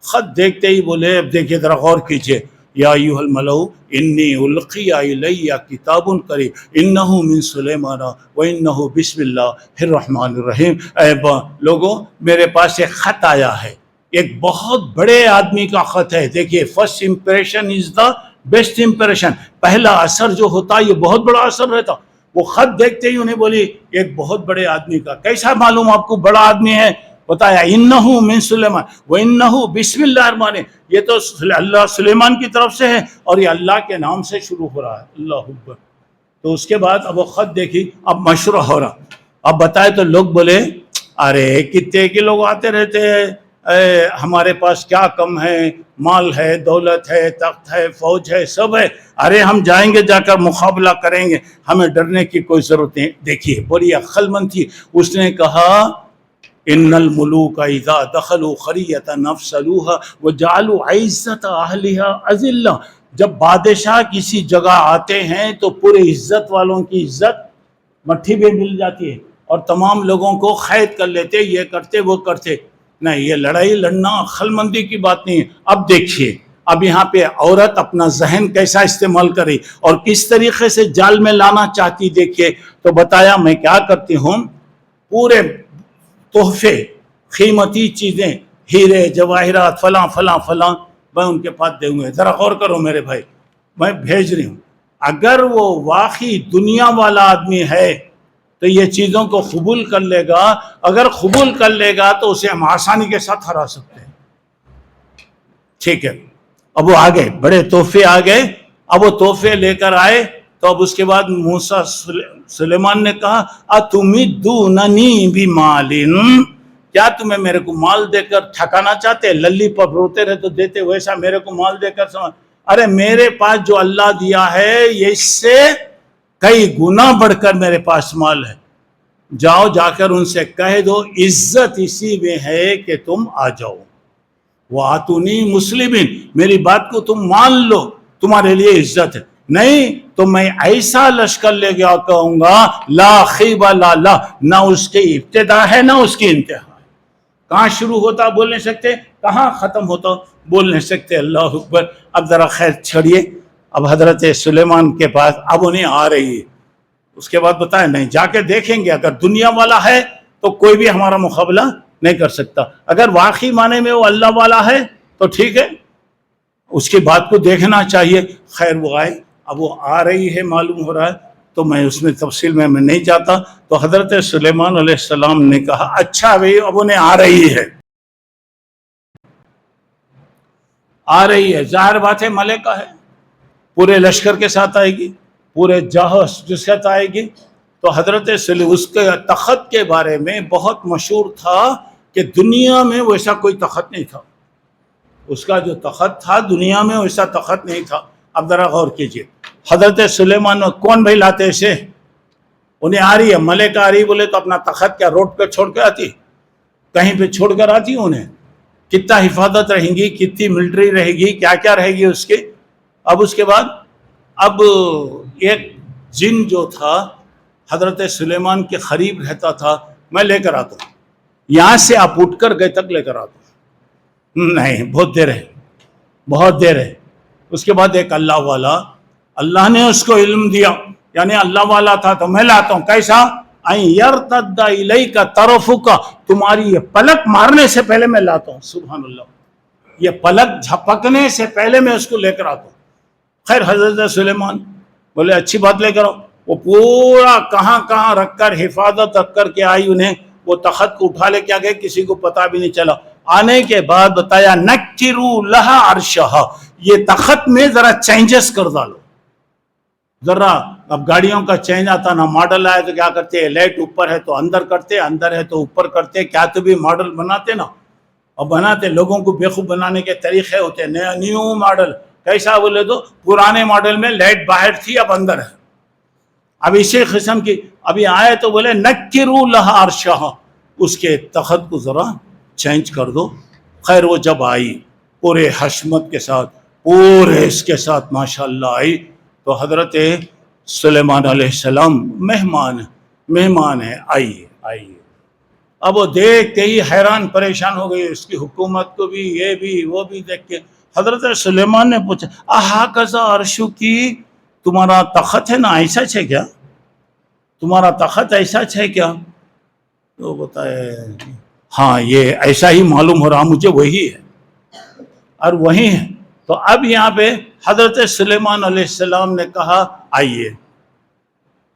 خط دیکھتے ہی بولے, اب دیکھیے ذرا غور کیجیے, یا ایھا الملؤ انی القی الی کتاب کریم انہ من سلیمان و انہ بسم اللہ الرحمن الرحیم. اے لوگوں, میرے پاس ایک خط آیا ہے, ایک بہت بڑے آدمی کا خط ہے. دیکھیے, first impression is the best impression. پہلا اثر جو ہوتا یہ بہت بڑا اثر رہتا. وہ خط دیکھتے ہی انہیں بولی ایک بہت بڑے آدمی کا. کیسا معلوم آپ کو بڑا آدمی ہے؟ بتایا انہو من سلیمان و انہو بسم اللہ الرحمن الرحیم. یہ تو اللہ سلیمان کی طرف سے ہے اور یہ اللہ کے نام سے شروع ہو رہا ہے. اللہ اکبر. تو اس کے بعد اب وہ خط دیکھی, اب مشورہ ہو رہا. اب بتائے تو لوگ بولے ارے کتنے کے لوگ آتے رہتے ہیں, ہمارے پاس کیا کم ہے, مال ہے, دولت ہے, تخت ہے, فوج ہے, سب ہے, ارے ہم جائیں گے, جا کر مقابلہ کریں گے, ہمیں ڈرنے کی کوئی ضرورت نہیں. دیکھیے بڑی عقل مند تھی, اس نے کہا ان الملوک اذا دخلوا قریۃ افسدوها وجعلوا عزت اہلها اذلہ. جب بادشاہ کسی جگہ آتے ہیں تو پورے عزت والوں کی عزت مٹھی میں مل جاتی ہے اور تمام لوگوں کو قید کر لیتے, یہ کرتے وہ کرتے. نہیں, یہ لڑائی لڑنا عقل مندی کی بات نہیں ہے. اب دیکھیے, اب یہاں پہ عورت اپنا ذہن کیسا استعمال کری اور کس طریقے سے جال میں لانا چاہتی. دیکھیے تو بتایا میں کیا کرتی ہوں, پورے تحفے, قیمتی چیزیں, ہیرے جواہرات, فلاں فلاں فلاں, میں ان کے پاس دوں گے. ذرا غور کرو میرے بھائی, میں بھیج رہی ہوں. اگر وہ واقعی دنیا والا آدمی ہے تو یہ چیزوں کو قبول کر لے گا, اگر قبول کر لے گا تو اسے ہم آسانی کے ساتھ ہرا سکتے ہیں. ٹھیک ہے, اب وہ آ گئے, بڑے تحفے آ گئے. اب وہ تحفے لے کر آئے تو اب اس کے بعد موسیٰ سلیمان نے کہا اتمدوننی بمال, کیا تمہیں میرے کو مال دے کر ٹھکانا چاہتے؟ للی پر روتے رہے تو دیتے, ویسا میرے کو مال دے کر سمجھ. ارے میرے پاس جو اللہ دیا ہے یہ اس سے کئی گنا بڑھ کر میرے پاس مال ہے. جاؤ, جا کر ان سے کہہ دو عزت اسی میں ہے کہ تم آ جاؤ. وَآتُونِي مُسْلِمِينَ, میری بات کو تم مان لو, تمہارے لیے عزت ہے. نہیں تو میں ایسا لشکر لے گیا کہوں گا لا خیب لا لا, نہ اس کی ابتدا ہے نہ اس کی انتہا ہے. کہاں شروع ہوتا بول نہیں سکتے, کہاں ختم ہوتا بول نہیں سکتے. اللہ اکبر. اب ذرا خیر چھڑیے, اب حضرت سلیمان کے پاس اب انہیں آ رہی ہے. اس کے بعد بتائیں نہیں, جا کے دیکھیں گے, اگر دنیا والا ہے تو کوئی بھی ہمارا مقابلہ نہیں کر سکتا. اگر واقعی معنی میں وہ اللہ والا ہے تو ٹھیک ہے, اس کی بات کو دیکھنا چاہیے. خیر وہ آئے, اب وہ آ رہی ہے, معلوم ہو رہا ہے تو میں اس میں تفصیل میں نہیں جاتا. تو حضرت سلیمان علیہ السلام نے کہا اچھا بھائی اب انہیں آ رہی ہے ظاہر بات ہے ملکہ ہے, پورے لشکر کے ساتھ آئے گی, پورے جہاز کے ساتھ آئے گی. تو حضرت اس کے تخت کے بارے میں بہت مشہور تھا کہ دنیا میں ویسا کوئی تخت نہیں تھا. اس کا جو تخت تھا دنیا میں ویسا تخت نہیں تھا. اب ذرا غور کیجئے, حضرت سلیمان کون بھائی لاتے اسے؟ انہیں آ رہی ہے, ملکہ آ رہی بولے تو اپنا تخت کیا روڈ پہ چھوڑ کے آتی؟ کہیں پہ چھوڑ کر آتی انہیں؟ کتنا حفاظت رہیں گی, کتنی ملٹری رہے گی, کیا کیا رہے گی اس کے. اب اس کے بعد اب ایک جن جو تھا حضرت سلیمان کے قریب رہتا تھا, میں لے کر آتا ہوں, یہاں سے آپ اٹھ کر گئے تک لے کر آتا ہوں. نہیں, بہت دیر ہے. اس کے بعد ایک اللہ والا, اللہ نے اس کو علم دیا, یعنی اللہ والا تھا, تو میں لاتا ہوں. کیسا؟ یرتد الیک طرفک, تمہاری یہ پلک مارنے سے پہلے میں لاتا ہوں. سبحان اللہ, یہ پلک جھپکنے سے پہلے میں اس کو لے کر آتا ہوں. خیر حضرت سلیمان بولے اچھی بات لے کر آؤ. وہ پورا کہاں کہاں رکھ کر حفاظت رکھ کر کے آئی انہیں, وہ تخت کو اٹھا لے کے آگئے, کسی کو پتا بھی نہیں چلا. آنے کے بعد بتایا نکروا لہا عرشہا, یہ تخت میں ذرا چینجز کر ڈالو. ذرا اب گاڑیوں کا چینج آتا نا, ماڈل آئے تو کیا کرتے ہیں, لائٹ اوپر ہے تو اندر کرتے, اندر ہے تو اوپر کرتے, کیا تو بھی ماڈل بناتے نا, اور بناتے لوگوں کو بیوقوف بنانے کے طریقے ہوتے ہیں. نیو ماڈل کیسا بولے تو پرانے ماڈل میں لائٹ باہر تھی اب اندر ہے. اب اسی قسم کی ابھی آئے تو بولے نکروا لہا عرشہا, اس کے تخت کو ذرا چینج کر دو. خیر وہ جب آئی پورے حشمت کے ساتھ, پورے اس کے ساتھ ماشاءاللہ آئی, تو حضرت سلیمان علیہ السلام مہمان ہے, آئیے. اب وہ دیکھ کے ہی حیران پریشان ہو گئی, اس کی حکومت کو بھی, یہ بھی وہ بھی دیکھ کے. حضرت سلیمان نے پوچھا اہاکذا عرشکی, تمہارا تخت ہے نا ایسا ہے کیا, تمہارا تخت ایسا ہے کیا؟ تو بتائے ہاں یہ ایسا ہی معلوم ہو رہا مجھے, وہی ہے اور وہی ہے. تو اب یہاں پہ حضرت سلیمان علیہ السلام نے کہا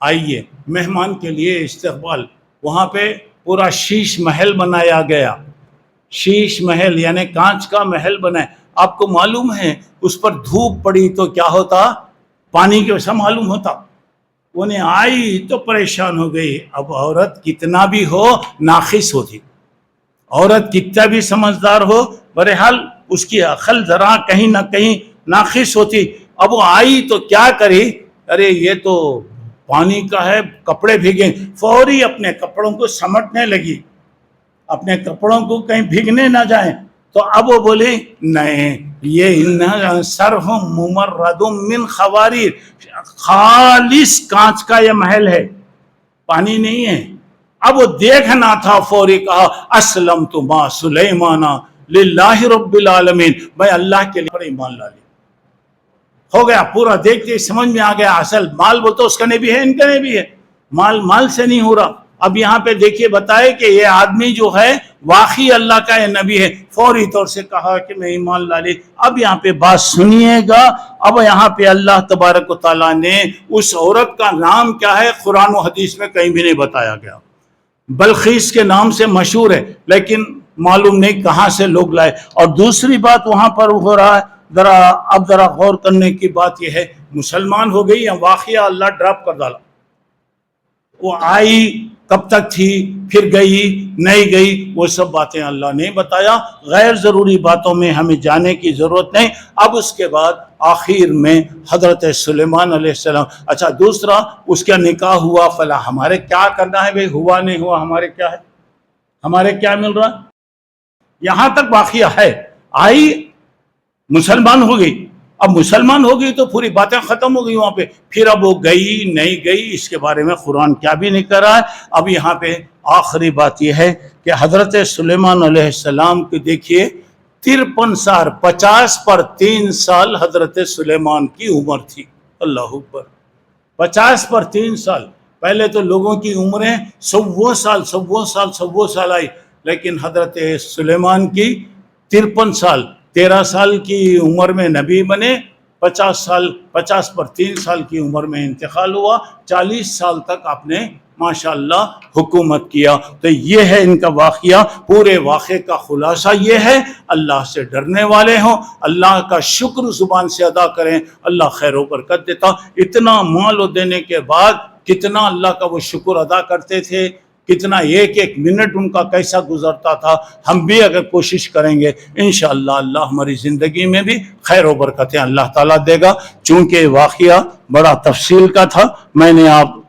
آئیے, مہمان کے لیے استقبال. وہاں پہ پورا شیش محل بنایا گیا, شیش محل یعنی کانچ کا محل بنایا. آپ کو معلوم ہے اس پر دھوپ پڑی تو کیا ہوتا, پانی کے ویسا معلوم ہوتا. انہیں آئی تو پریشان ہو گئی. اب عورت کتنا بھی ہو ناقص ہوتی, عورت کتنا بھی سمجھدار ہو, بہرحال اس کی عقل ذرا کہیں نہ کہیں ناقص ہوتی. اب وہ آئی تو کیا کری, ارے یہ تو پانی کا ہے, کپڑے بھیگیں. فوری اپنے کپڑوں کو سمٹنے لگی, اپنے کپڑوں کو کہیں بھیگنے نہ جائیں. تو اب وہ بولی نہیں, یہ سرح ممرد من خواریر, خالص کانچ کا یہ محل ہے, پانی نہیں ہے. اب وہ دیکھنا تھا, فوری کہا اسلمت ما سلیمان للہ رب العالمین, میں اللہ کے لیے ایمان لا لی. ہو گیا پورا, دیکھتے سمجھ میں آ گیا, اصل مال بولتا اس کا نہیں بھی ہے, ان کا نہیں بھی ہے, مال سے نہیں ہو رہا. اب یہاں پہ دیکھیے بتائے کہ یہ آدمی جو ہے واقعی اللہ کا یہ نبی ہے. فوری طور سے کہا کہ میں ایمان لا لی. اب یہاں پہ بات سنیے گا. اب یہاں پہ اللہ تبارک و تعالیٰ نے اس عورت کا نام کیا ہے قرآن و حدیث میں کہیں بھی نہیں بتایا گیا. بلخیس کے نام سے مشہور ہے, لیکن معلوم نہیں کہاں سے لوگ لائے. اور دوسری بات وہاں پر ہو رہا ہے, ذرا غور کرنے کی بات یہ ہے, مسلمان ہو گئی یا واقعہ اللہ ڈراپ کر ڈالا. وہ آئی کب تک تھی, پھر گئی نہیں گئی, وہ سب باتیں اللہ نے بتایا. غیر ضروری باتوں میں ہمیں جانے کی ضرورت نہیں. اب اس کے بعد آخر میں حضرت سلیمان علیہ السلام, اچھا دوسرا اس کا نکاح ہوا فلا, ہمارے کیا کرنا ہے بھئی, ہوا نہیں ہوا ہمارے کیا ہے, ہمارے کیا مل رہا. یہاں تک واقعہ ہے, آئی مسلمان ہو گئی. اب مسلمان ہو گئی تو پوری باتیں ختم ہو گئی وہاں پہ. پھر اب وہ گئی نہیں گئی اس کے بارے میں قرآن کیا بھی نہیں کر رہا ہے. اب یہاں پہ آخری بات یہ ہے کہ حضرت سلیمان علیہ السلام کی دیکھیے 53 سال, 50 پر 3 سال حضرت سلیمان کی عمر تھی. اللہ اکبر, 50 پر 3 سال. پہلے تو لوگوں کی عمریں 100 سال آئی, لیکن حضرت سلیمان کی 53 سال, 13 سال کی عمر میں نبی بنے, 50 پر 3 سال کی عمر میں انتقال ہوا، 40 سال تک آپ نے ماشاءاللہ حکومت کیا۔ تو یہ ہے ان کا واقعہ۔ پورے واقعے کا خلاصہ یہ ہے، اللہ سے ڈرنے والے ہوں، اللہ کا شکر زبان سے ادا کریں، اللہ خیر و برکت دیتا۔ اتنا مال و دینے کے بعد کتنا اللہ کا وہ شکر ادا کرتے تھے، کتنا ایک ایک منٹ ان کا کیسا گزرتا تھا۔ ہم بھی اگر کوشش کریں گے انشاءاللہ اللہ ہماری زندگی میں بھی خیر و برکتیں اللہ تعالیٰ دے گا۔ چونکہ واقعہ بڑا تفصیل کا تھا، میں نے آپ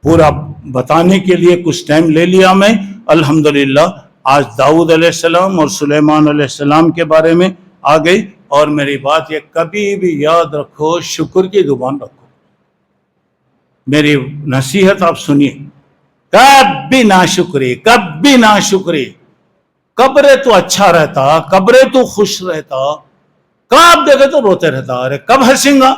پورا بتانے کے لیے کچھ ٹائم لے لیا میں۔ الحمدللہ آج داؤد علیہ السلام اور سلیمان علیہ السلام کے بارے میں آ گئی۔ اور میری بات یہ، کبھی بھی یاد رکھو، شکر کی زبان رکھو۔ میری نصیحت آپ سنیے، کبھی ناشکری، کبھی ناشکری۔ قبرے تو اچھا رہتا، قبرے تو خوش رہتا، کب دیکھے تو روتے رہتا، ارے کب ہنسیں گا؟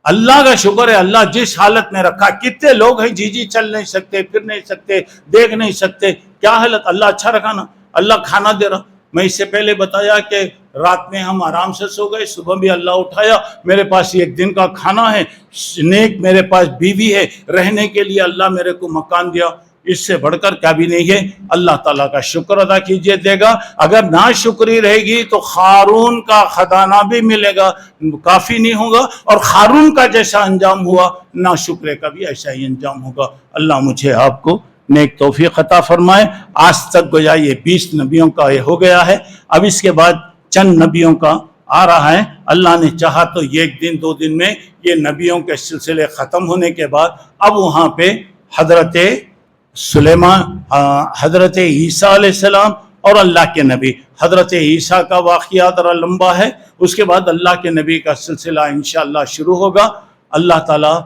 اللہ کا شکر ہے، اللہ جس حالت میں رکھا۔ کتنے لوگ ہیں جی چل نہیں سکتے، پھر نہیں سکتے، دیکھ نہیں سکتے، کیا حالت؟ اللہ اچھا رکھا نا، اللہ کھانا دے رہا۔ میں اس سے پہلے بتایا کہ رات میں ہم آرام سے سو گئے، صبح بھی اللہ اٹھایا، میرے پاس ایک دن کا کھانا ہے، نیک میرے پاس بیوی ہے، رہنے کے لیے اللہ میرے کو مکان دیا۔ اس سے بڑھ کر کیا بھی نہیں ہے۔ اللہ تعالیٰ کا شکر ادا کیجئے، دے گا۔ اگر ناشکری رہے گی تو قارون کا خزانہ بھی ملے گا، کافی نہیں ہوگا، اور قارون کا جیسا انجام ہوا، ناشکرے کا بھی ایسا ہی انجام ہوگا۔ اللہ مجھے آپ کو نیک توفیق عطا فرمائے۔ آج تک گویا یہ 20 نبیوں کا یہ ہو گیا ہے، اب اس کے بعد چند نبیوں کا آ رہا ہے۔ اللہ نے چاہا تو ایک دن 2 دن میں یہ نبیوں کے سلسلے ختم ہونے کے بعد اب وہاں پہ حضرت سلیمان، حضرت عیسیٰ علیہ السلام اور اللہ کے نبی، حضرت عیسیٰ کا واقعہ ذرا لمبا ہے، اس کے بعد اللہ کے نبی کا سلسلہ انشاءاللہ شروع ہوگا۔ اللہ تعالیٰ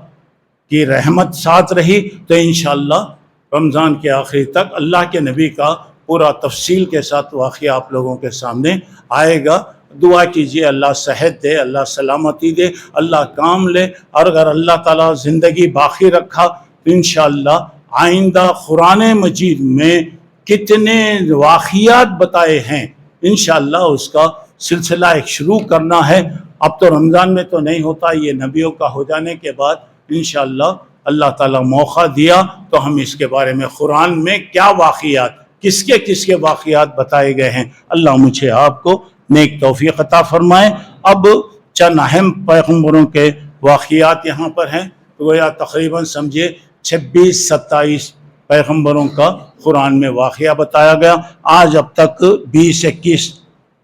کی رحمت ساتھ رہی تو انشاءاللہ رمضان کے آخری تک اللہ کے نبی کا پورا تفصیل کے ساتھ واقعہ آپ لوگوں کے سامنے آئے گا۔ دعا کیجئے اللہ صحت دے، اللہ سلامتی دے، اللہ کام لے، اور اگر اللہ تعالیٰ زندگی باقی رکھا تو انشاءاللہ آئندہ قرآن مجید میں کتنے واقعات بتائے ہیں، انشاءاللہ اس کا سلسلہ ایک شروع کرنا ہے۔ اب تو رمضان میں تو نہیں ہوتا، یہ نبیوں کا ہو جانے کے بعد انشاءاللہ اللہ تعالیٰ موقع دیا تو ہم اس کے بارے میں قرآن میں کیا واقعات، کس کے واقعات بتائے گئے ہیں، اللہ مجھے آپ کو نیک توفیق عطا فرمائے۔ اب چند اہم پیغمبروں کے واقعات یہاں پر ہیں، تو گویا تقریباً سمجھے 26-27 پیغمبروں کا قرآن میں واقعہ بتایا گیا۔ آج اب تک 20-21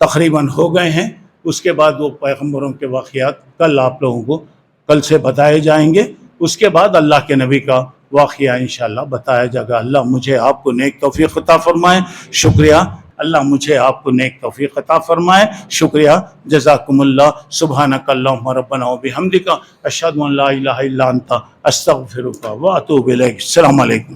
تقریباً ہو گئے ہیں، اس کے بعد وہ پیغمبروں کے واقعات کل آپ لوگوں کو کل سے بتائے جائیں گے۔ اس کے بعد اللہ کے نبی کا واقعہ انشاءاللہ بتایا جائے گا۔ اللہ مجھے آپ کو نیک توفیق عطا فرمائے۔ شکریہ، اللہ مجھے آپ کو نیک توفیق عطا فرمائے۔ شکریہ، جزاکم اللہ۔ سبحانک اللہم ربنا و بحمدک، اشہد ان لا الہ الا انت، استغفرک و اتوب الیک۔ السلام علیکم۔